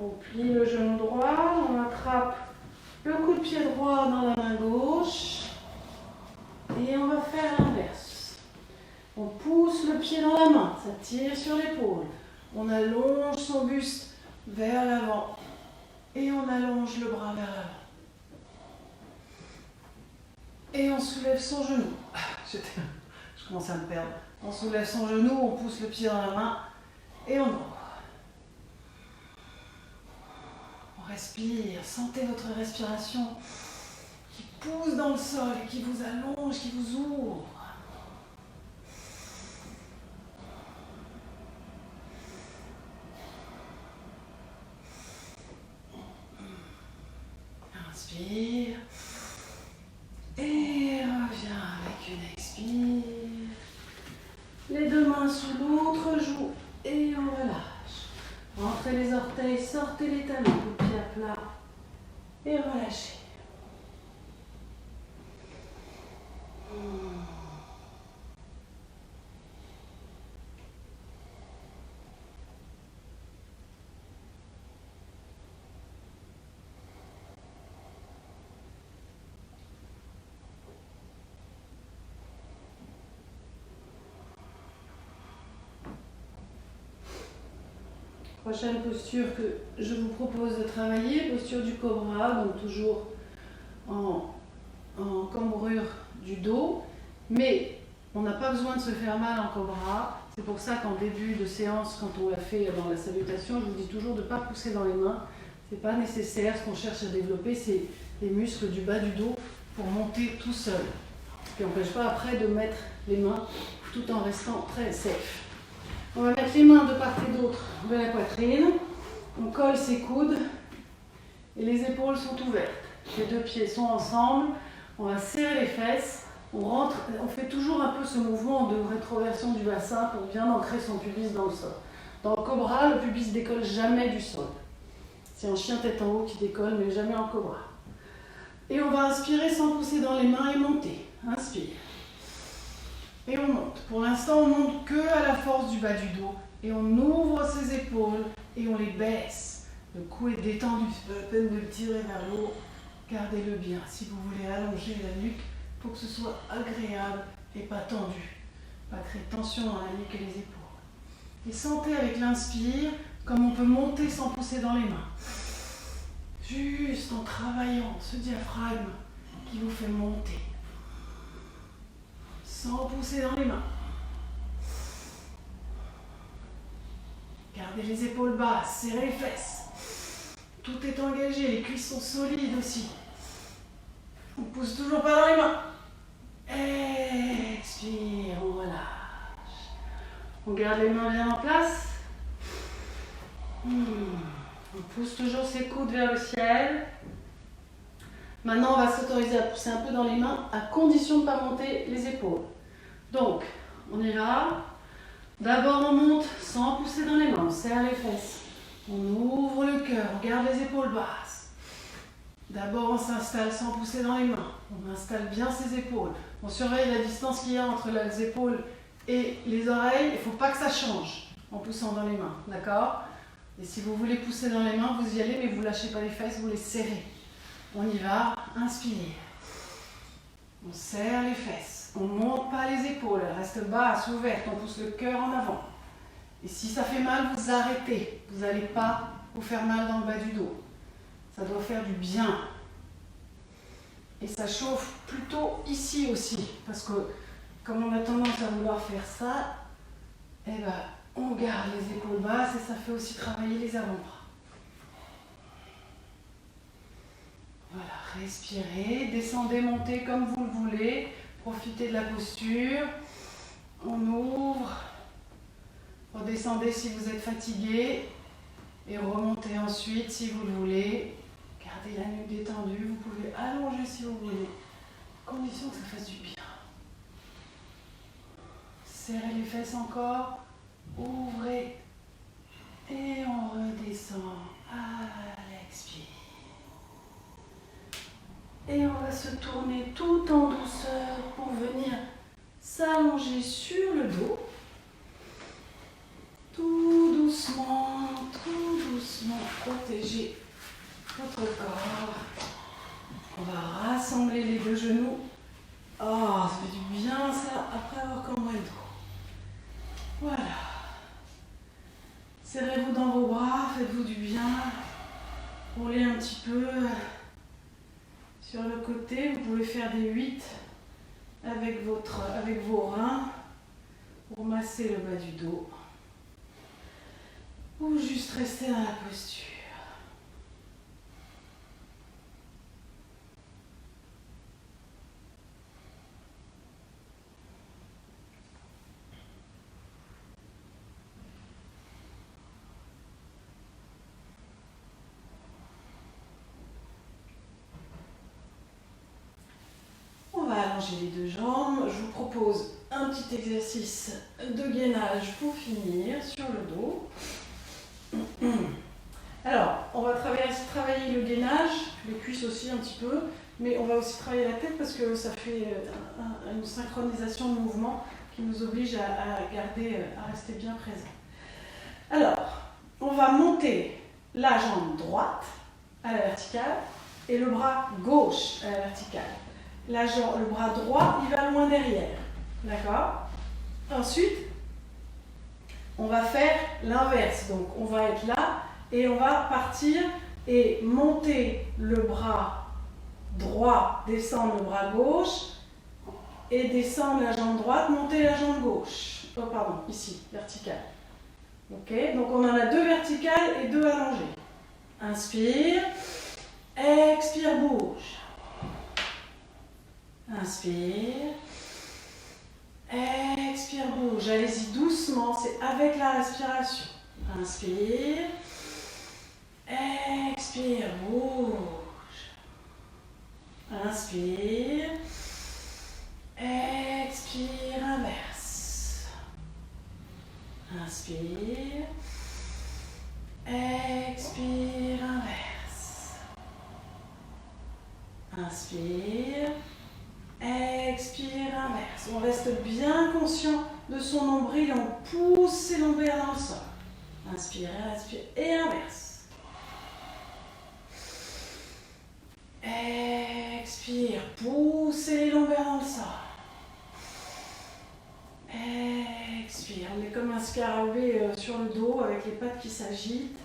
On plie le genou droit, on attrape le coup de pied droit dans la main gauche. Et on va faire l'inverse. On pousse le pied dans la main, ça tire sur l'épaule. On allonge son buste vers l'avant. Et on allonge le bras vers l'avant. Et on soulève son genou. Je commence à me perdre. On soulève son genou, on pousse le pied dans la main et on ouvre. On respire. Sentez votre respiration qui pousse dans le sol, qui vous allonge, qui vous ouvre. Inspire. Et reviens avec une expire. Les deux mains sous l'autre joue et on relâche. Rentrez les orteils, sortez les talons, le pied à plat et relâchez. Prochaine posture que je vous propose de travailler, posture du cobra, donc toujours en cambrure du dos, mais on n'a pas besoin de se faire mal en cobra. C'est pour ça qu'en début de séance, quand on l'a fait dans la salutation, je vous dis toujours de ne pas pousser dans les mains. Ce n'est pas nécessaire. Ce qu'on cherche à développer, c'est les muscles du bas du dos pour monter tout seul. Ce qui n'empêche pas après de mettre les mains tout en restant très safe. On va mettre les mains de part et d'autre de la poitrine. On colle ses coudes et les épaules sont ouvertes. Les deux pieds sont ensemble. On va serrer les fesses. On rentre, on fait toujours un peu ce mouvement de rétroversion du bassin pour bien ancrer son pubis dans le sol. Dans le cobra, le pubis décolle jamais du sol. C'est en chien tête en haut qui décolle, mais jamais en cobra. Et on va inspirer sans pousser dans les mains et monter. Inspire. Et on monte. Pour l'instant, on monte que à la force du bas du dos. Et on ouvre ses épaules et on les baisse. Le cou est détendu. C'est pas la peine de le tirer vers le haut. Gardez-le bien. Si vous voulez allonger la nuque, il faut que ce soit agréable et pas tendu. Pas créer de tension dans la nuque et les épaules. Et sentez avec l'inspire comme on peut monter sans pousser dans les mains. Juste en travaillant ce diaphragme qui vous fait monter. Sans pousser dans les mains. Gardez les épaules basses, serrez les fesses. Tout est engagé, les cuisses sont solides aussi. On ne pousse toujours pas dans les mains. Expire, on relâche. On garde les mains bien en place. On pousse toujours ses coudes vers le ciel. Maintenant, on va s'autoriser à pousser un peu dans les mains, à condition de ne pas monter les épaules. Donc, on y va. D'abord, on monte sans pousser dans les mains. On serre les fesses. On ouvre le cœur. On garde les épaules basses. D'abord, on s'installe sans pousser dans les mains. On installe bien ses épaules. On surveille la distance qu'il y a entre les épaules et les oreilles. Il ne faut pas que ça change en poussant dans les mains. D'accord ? Et si vous voulez pousser dans les mains, vous y allez, mais vous ne lâchez pas les fesses, vous les serrez. On y va, inspire. On serre les fesses. On ne monte pas les épaules, elles restent basses, ouvertes. On pousse le cœur en avant. Et si ça fait mal, vous arrêtez. Vous n'allez pas vous faire mal dans le bas du dos. Ça doit faire du bien. Et ça chauffe plutôt ici aussi. Parce que comme on a tendance à vouloir faire ça, eh ben, on garde les épaules basses et ça fait aussi travailler les avant-bras. Voilà, respirez, descendez, montez comme vous le voulez. Profitez de la posture. On ouvre. Redescendez si vous êtes fatigué. Et remontez ensuite si vous le voulez. Gardez la nuque détendue. Vous pouvez allonger si vous voulez. Condition que ça fasse du bien. Serrez les fesses encore. Ouvrez. Et on redescend à l'expire. Et on va se tourner tout en douceur pour venir s'allonger sur le dos. Tout doucement, protégez votre corps. On va rassembler les deux genoux. Oh, ça fait du bien ça, après avoir cambré le dos. Voilà. Serrez-vous dans vos bras, faites-vous du bien. Roulez un petit peu sur le côté. Vous pouvez faire des 8 avec vos reins pour masser le bas du dos. Ou juste rester dans la posture. On va allonger les deux jambes. Je vous propose un petit exercice de gainage pour finir sur le dos. Alors, on va travailler le gainage, les cuisses aussi un petit peu, mais on va aussi travailler la tête parce que ça fait une synchronisation de mouvement qui nous oblige à rester bien présent. Alors, on va monter la jambe droite à la verticale et le bras gauche à la verticale. Le bras droit, il va loin derrière. D'accord ? Ensuite, on va faire l'inverse. Donc, on va être là et on va partir et monter le bras droit, descendre le bras gauche et descendre la jambe droite, monter la jambe gauche. Oh, pardon, ici, verticale. Ok ? Donc, on en a 2 verticales et 2 allongées. Inspire, expire, bouge. Inspire, expire, bouge. Allez-y doucement, c'est avec la respiration. Inspire, expire, bouge. Inspire, expire, inverse. Inspire, expire, inverse. Inspire, expire, inverse. On reste bien conscient de son nombril, on pousse ses lombaires dans le sol. Inspire, inspire et inverse. Expire, poussez les lombaires dans le sol. Expire, on est comme un scarabée sur le dos avec les pattes qui s'agitent.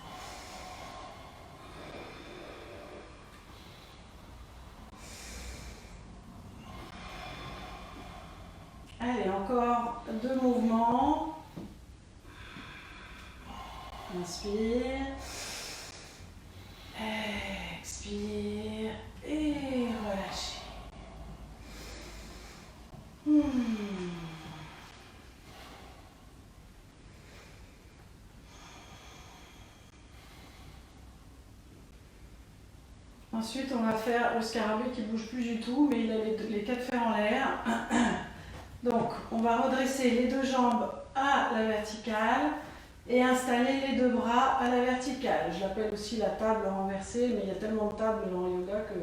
Allez, encore 2 mouvements. Inspire. Expire. Et relâchez. Ensuite, on va faire le scarabée qui ne bouge plus du tout, mais il a les 4 fers en l'air. Donc, on va redresser les 2 jambes à la verticale et installer les 2 bras à la verticale. Je l'appelle aussi la table renversée, mais il y a tellement de tables dans le yoga que...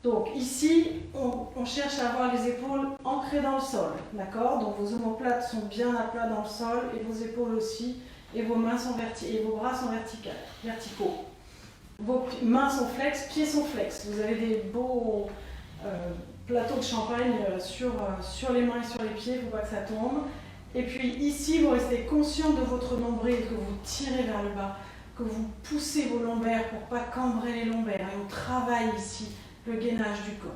Donc, ici, on cherche à avoir les épaules ancrées dans le sol, d'accord ? Donc, vos omoplates sont bien à plat dans le sol et vos épaules aussi, et vos mains sont et vos bras sont verticaux. Vos mains sont flexes, pieds sont flexes. Vous avez des beaux plateaux de champagne sur les mains et sur les pieds, il ne faut pas que ça tombe. Et puis ici, vous restez conscient de votre nombril, que vous tirez vers le bas, que vous poussez vos lombaires pour ne pas cambrer les lombaires. Et on travaille ici le gainage du corps.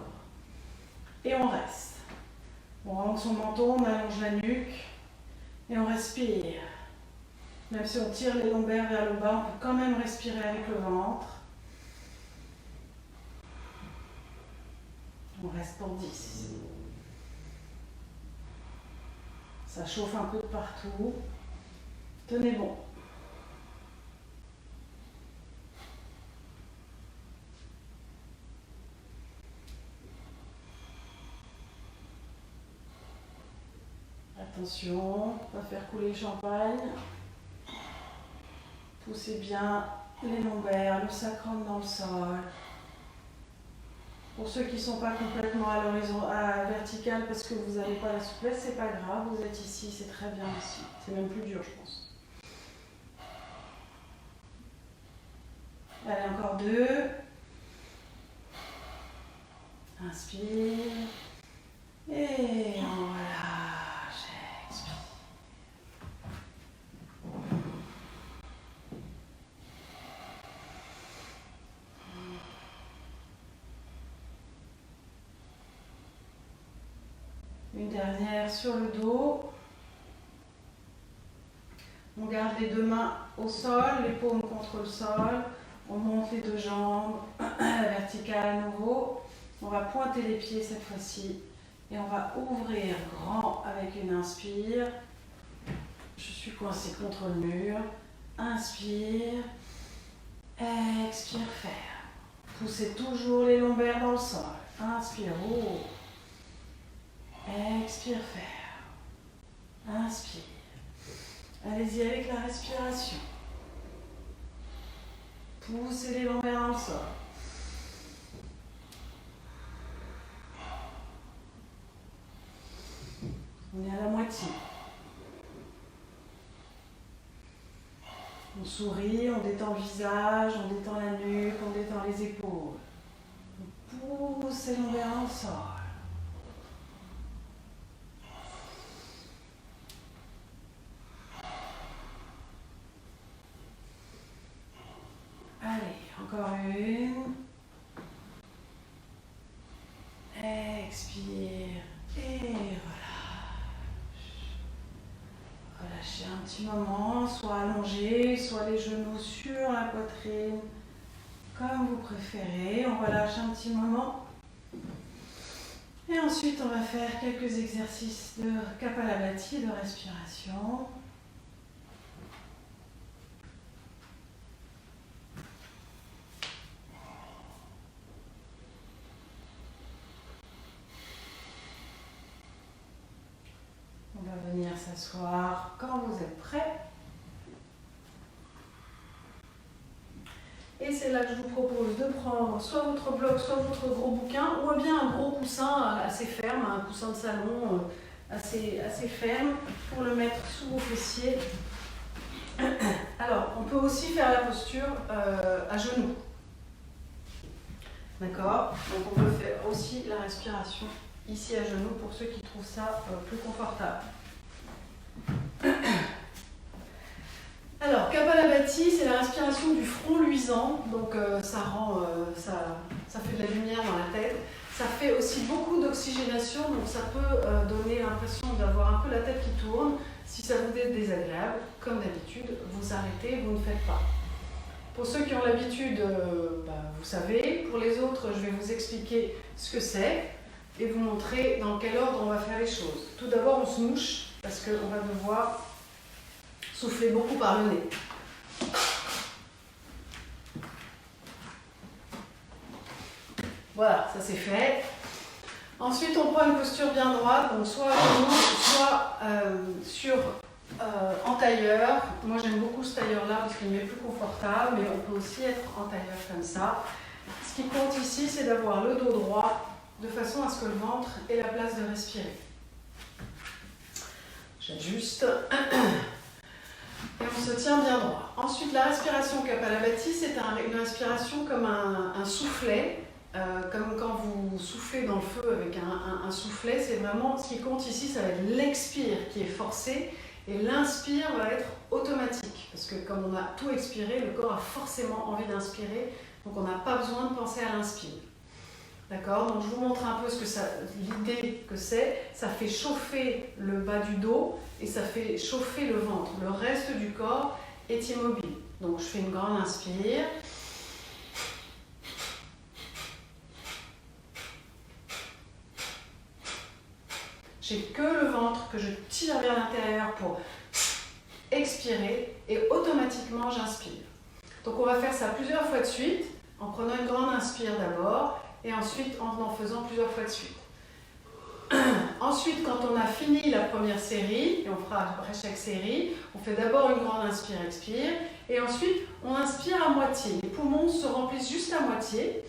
Et on reste. On rentre son menton, on allonge la nuque et on respire. Même si on tire les lombaires vers le bas, on peut quand même respirer avec le ventre. On reste pour 10. Ça chauffe un peu de partout. Tenez bon. Attention, pas faire couler le champagne. Poussez bien les lombaires, le sacrum dans le sol. Pour ceux qui ne sont pas complètement à l'horizon, à vertical parce que vous n'avez pas la souplesse, c'est pas grave, vous êtes ici, c'est très bien ici. C'est même plus dur, je pense. Allez, encore 2. Inspire. Et on relâche. Expire. Une dernière sur le dos. On garde les 2 mains au sol, les paumes contre le sol. On monte les 2 jambes, verticale à nouveau. On va pointer les pieds cette fois-ci. Et on va ouvrir grand avec une inspire. Je suis coincée contre le mur. Inspire. Expire, ferme. Poussez toujours les lombaires dans le sol. Inspire, haut. Expire, ferme. Inspire. Allez-y avec la respiration. Poussez les lombaires dans le sol. On est à la moitié. On sourit, on détend le visage, on détend la nuque, on détend les épaules. On pousse les lombaires dans le sol. Allez, encore une. Expire et relâche. Relâchez un petit moment, soit allongé, soit les genoux sur la poitrine, comme vous préférez. On relâche un petit moment. Et ensuite, on va faire quelques exercices de Kapalabhati, de respiration. On va venir s'asseoir quand vous êtes prêts. Et c'est là que je vous propose de prendre soit votre bloc, soit votre gros bouquin, ou bien un gros coussin assez ferme, un coussin de salon assez ferme, pour le mettre sous vos fessiers. Alors, on peut aussi faire la posture à genoux. D'accord? Donc on peut faire aussi la respiration ici à genoux pour ceux qui trouvent ça plus confortable. Alors, Kapalabhati, c'est la respiration du front luisant, donc ça fait de la lumière dans la tête. Ça fait aussi beaucoup d'oxygénation, donc ça peut donner l'impression d'avoir un peu la tête qui tourne. Si ça vous est désagréable, comme d'habitude, vous arrêtez, vous ne faites pas. Pour ceux qui ont l'habitude, vous savez. Pour les autres, je vais vous expliquer ce que c'est et vous montrer dans quel ordre on va faire les choses. Tout d'abord, on se mouche parce qu'on va devoir souffler beaucoup par le nez. Voilà, ça c'est fait. Ensuite, on prend une posture bien droite, donc soit à genoux, soit en tailleur. Moi, j'aime beaucoup ce tailleur-là parce qu'il m'est plus confortable, mais on peut aussi être en tailleur comme ça. Ce qui compte ici, c'est d'avoir le dos droit de façon à ce que le ventre ait la place de respirer. J'ajuste. Et on se tient bien droit. Ensuite, la respiration Kapalabhati, c'est une respiration comme un soufflet. Comme quand vous soufflez dans le feu avec un soufflet, c'est vraiment ce qui compte ici, ça va être l'expire qui est forcé Et l'inspire va être automatique, parce que comme on a tout expiré, le corps a forcément envie d'inspirer, donc on n'a pas besoin de penser à l'inspire. D'accord? Donc je vous montre un peu l'idée que c'est. Ça fait chauffer le bas du dos et ça fait chauffer le ventre. Le reste du corps est immobile. Donc je fais une grande inspire. J'ai que le ventre que je tire vers l'intérieur pour expirer et automatiquement j'inspire. Donc on va faire ça plusieurs fois de suite en prenant une grande inspire d'abord et ensuite en faisant plusieurs fois de suite. Ensuite, quand on a fini la première série, et on fera après chaque série, on fait d'abord une grande inspire-expire et ensuite on inspire à moitié. Les poumons se remplissent juste à moitié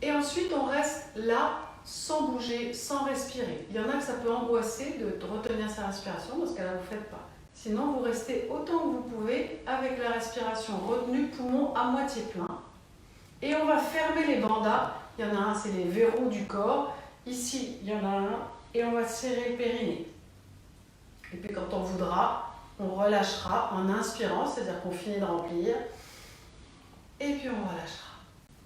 et ensuite on reste là sans bouger, sans respirer. Il y en a que ça peut angoisser de retenir sa respiration, dans ce cas-là, vous ne faites pas. Sinon, vous restez autant que vous pouvez avec la respiration retenue, poumon à moitié plein. Et on va fermer les bandas. Il y en a un, c'est les verrous du corps. Ici, il y en a un, et on va serrer le périnée. Et puis quand on voudra, on relâchera en inspirant, c'est-à-dire qu'on finit de remplir. Et puis on relâchera.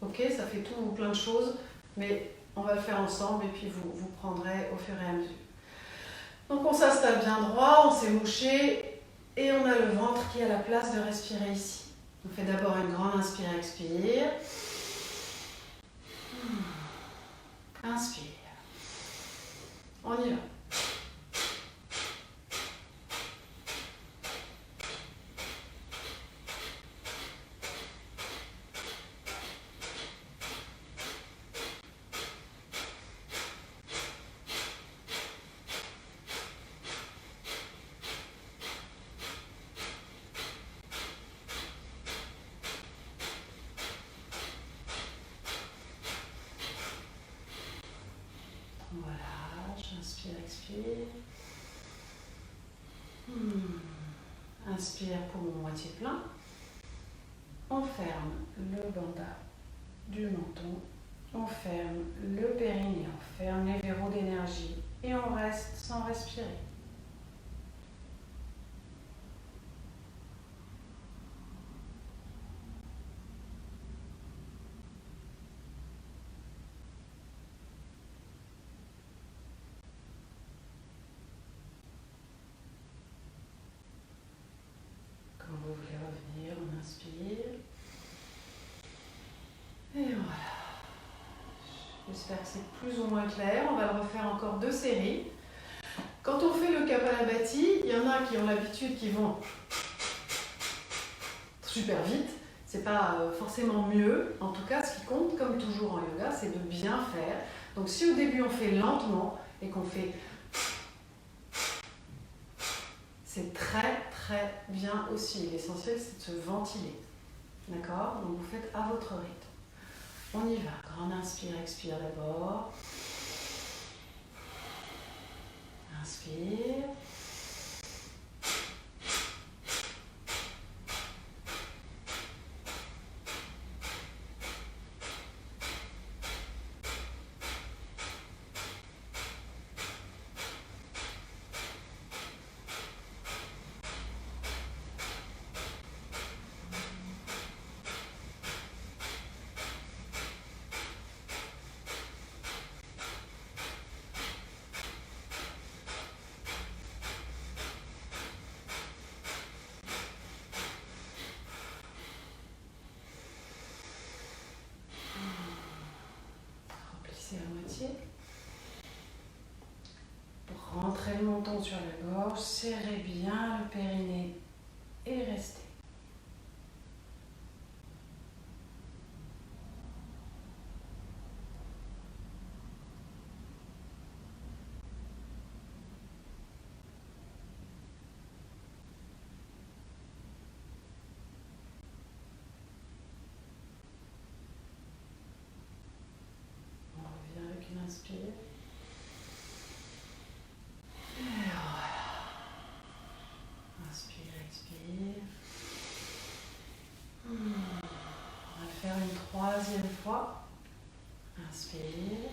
Ok, ça fait tout plein de choses, mais on va le faire ensemble et puis vous prendrez au fur et à mesure. Donc on s'installe bien droit, on s'est mouché et on a le ventre qui a la place de respirer ici. On fait d'abord une grande inspire-expire. Inspire. On y va. Voilà, j'inspire, expire. Inspire, poumon moitié plein. On ferme le bandage du menton. On ferme le périnée, on ferme les verrous d'énergie et on reste sans respirer. Quand vous voulez revenir, on inspire. Et voilà. J'espère que c'est plus ou moins clair. On va le refaire encore 2 séries. Quand on fait le Kapalabhati, il y en a qui ont l'habitude qui vont super vite. C'est pas forcément mieux. En tout cas, ce qui compte, comme toujours en yoga, c'est de bien faire. Donc si au début on fait lentement et qu'on fait... C'est très très bien aussi. L'essentiel, c'est de se ventiler. D'accord? Donc vous faites à votre rythme. On y va. Grande inspire, expire d'abord. Inspire. À moitié. Pour rentrer le menton sur la gorge, serrez bien le périnée et restez. Inspire. Et voilà. Inspire, expire. On va le faire une 3e fois. Inspire.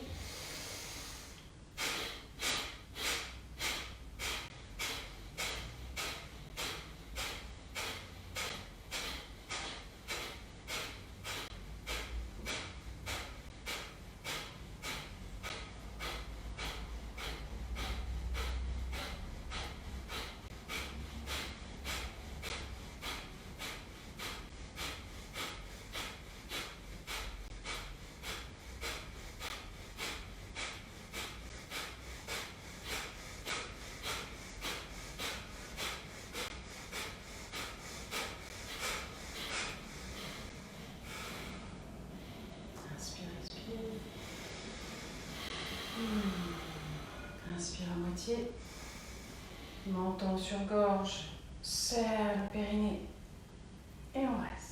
moitié. Menton sur gorge, serre le périnée et on reste.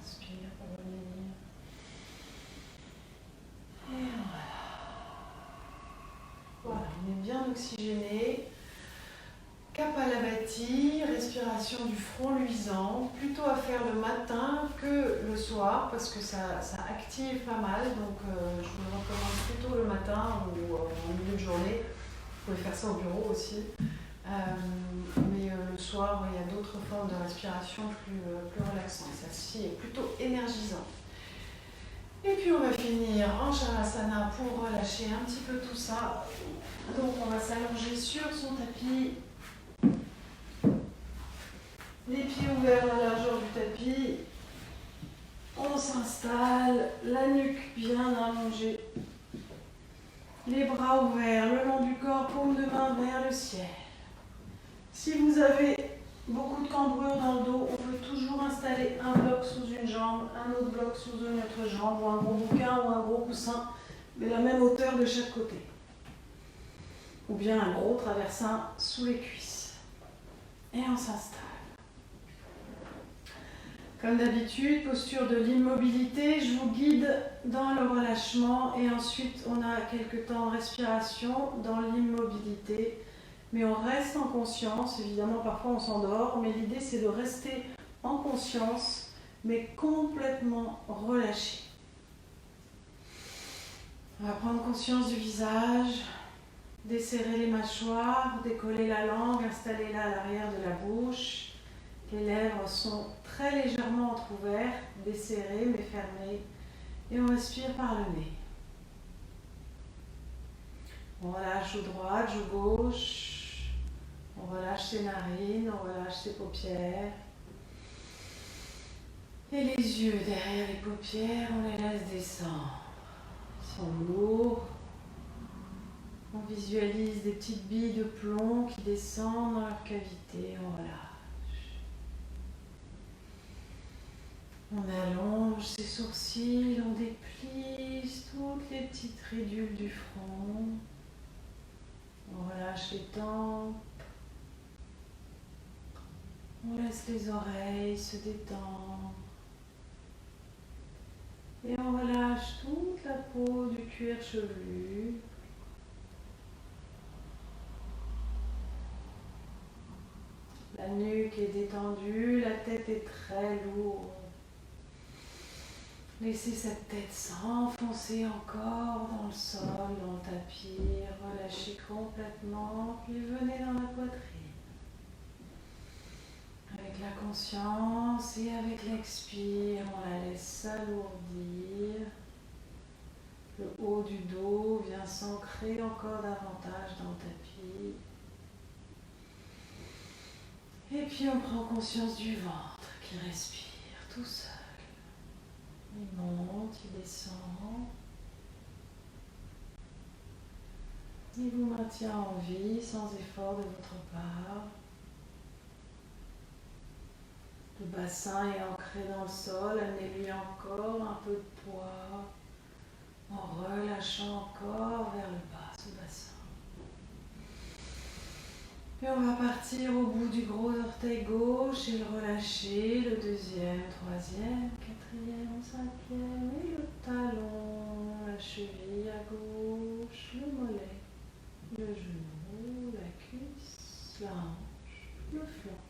Inspire pour revenir. Et voilà, on est bien oxygéné. Cap à la bâtie, respiration du front luisant, plutôt à faire le matin que le soir parce que ça active pas mal, donc je vous le recommande plutôt le matin ou en milieu de journée. Vous pouvez faire ça au bureau aussi, mais le soir il y a d'autres formes de respiration plus relaxantes, celle-ci est plutôt énergisante. Et puis on va finir en Shavasana pour relâcher un petit peu tout ça. Donc on va s'allonger sur son tapis. Les pieds ouverts à la largeur du tapis. On s'installe, la nuque bien allongée. Les bras ouverts le long du corps, paume de main vers le ciel. Si vous avez beaucoup de cambrure dans le dos, on peut toujours installer un bloc sous une jambe, un autre bloc sous une autre jambe, ou un gros bouquin ou un gros coussin, mais la même hauteur de chaque côté. Ou bien un gros traversin sous les cuisses. Et on s'installe. Comme d'habitude, posture de l'immobilité, je vous guide dans le relâchement et ensuite on a quelques temps de respiration dans l'immobilité. Mais on reste en conscience, évidemment parfois on s'endort, mais l'idée c'est de rester en conscience, mais complètement relâché. On va prendre conscience du visage, desserrer les mâchoires, décoller la langue, installer-la à l'arrière de la bouche. Les lèvres sont très légèrement entrouvertes, desserrées mais fermées. Et on respire par le nez. On relâche joue droite, joue gauche. On relâche ses narines, on relâche ses paupières. Et les yeux derrière les paupières, on les laisse descendre. Ils sont lourds. On visualise des petites billes de plomb qui descendent dans leur cavité. On relâche. On allonge ses sourcils, on déplie toutes les petites ridules du front. On relâche les tempes. On laisse les oreilles se détendre. Et on relâche toute la peau du cuir chevelu. La nuque est détendue, la tête est très lourde. Laissez cette tête s'enfoncer encore dans le sol, dans le tapis. Relâchez complètement, puis venez dans la poitrine. Avec la conscience et avec l'expire, on la laisse s'alourdir. Le haut du dos vient s'ancrer encore davantage dans le tapis. Et puis on prend conscience du ventre qui respire tout seul. Il monte, il descend. Il vous maintient en vie sans effort de votre part. Le bassin est ancré dans le sol, amenez-lui encore un peu de poids en relâchant encore vers le bas ce bassin. Et on va partir au bout du gros orteil gauche et le relâcher, le deuxième, troisième, quatrième, cinquième et le talon, la cheville à gauche, le mollet, le genou, la cuisse, la hanche, le flanc,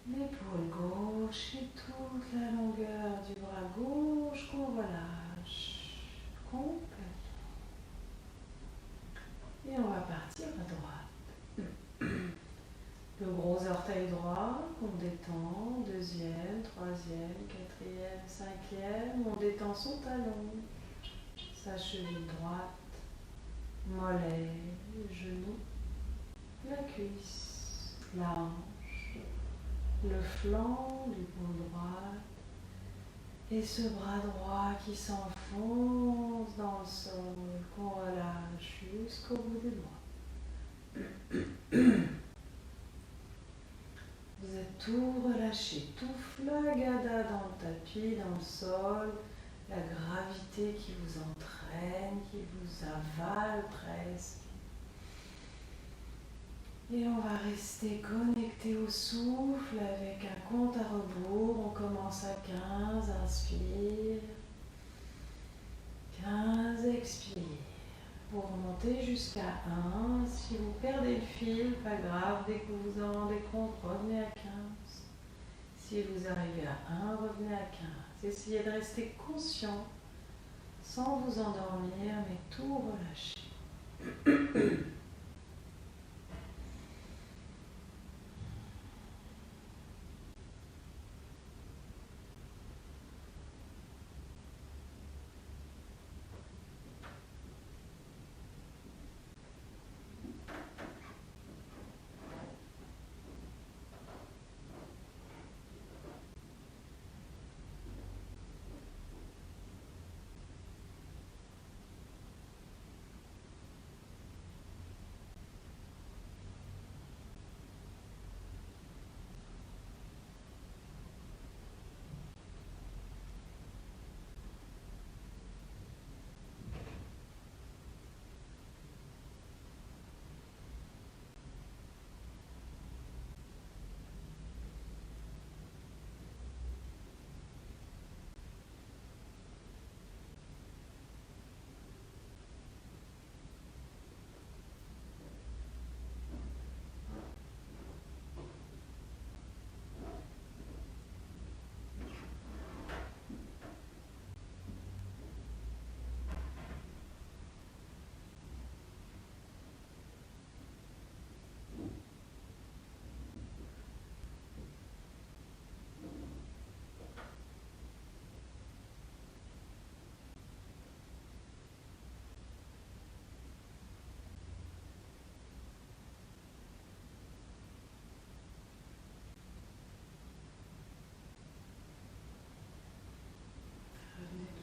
l'épaule gauche et toute la longueur du bras gauche qu'on relâche complètement. Et on va partir à droite. Le gros orteil droit, on détend, deuxième, troisième, quatrième, cinquième, on détend son talon, sa cheville droite, mollet, genou, la cuisse. flanc du l'épaule droite et ce bras droit qui s'enfonce dans le sol, qu'on relâche jusqu'au bout des doigts. Vous êtes tout relâché, tout flagada dans le tapis, dans le sol, la gravité qui vous entraîne, qui vous avale presque. Et on va rester connecté au souffle avec un compte à rebours. On commence à 15, inspire. 15, expire. Vous remontez jusqu'à 1. Si vous perdez le fil, pas grave. Dès que vous en rendez compte, revenez à 15. Si vous arrivez à 1, revenez à 15. Essayez de rester conscient, sans vous endormir, mais tout relâcher.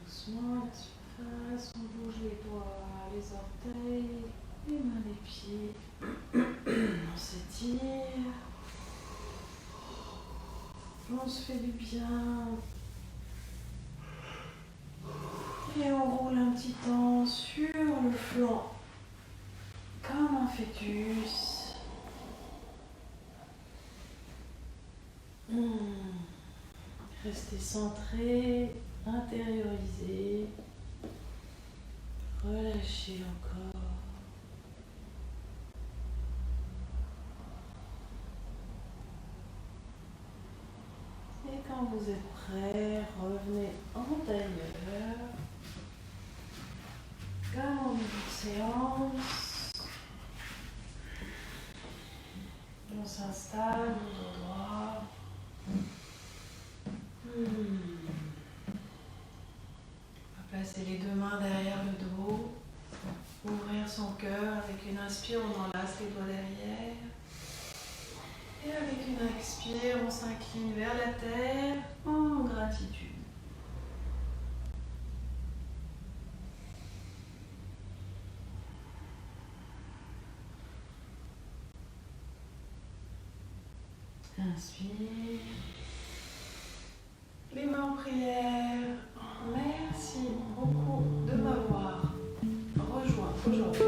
Doucement la surface, on bouge les doigts, les orteils, les mains, les pieds. On s'étire. On se fait du bien. Et on roule un petit temps sur le flanc, comme un fœtus. Restez centré. Intériorisez, relâchez encore. Et quand vous êtes prêt, revenez en tailleur. Comme en début de séance. On s'installe, dos droit. Placer les deux mains derrière le dos, ouvrir son cœur. Avec une inspire, on enlace les doigts derrière. Et avec une expire, on s'incline vers la terre en gratitude. Inspire. Les mains en prière. Merci beaucoup de m'avoir rejoint aujourd'hui.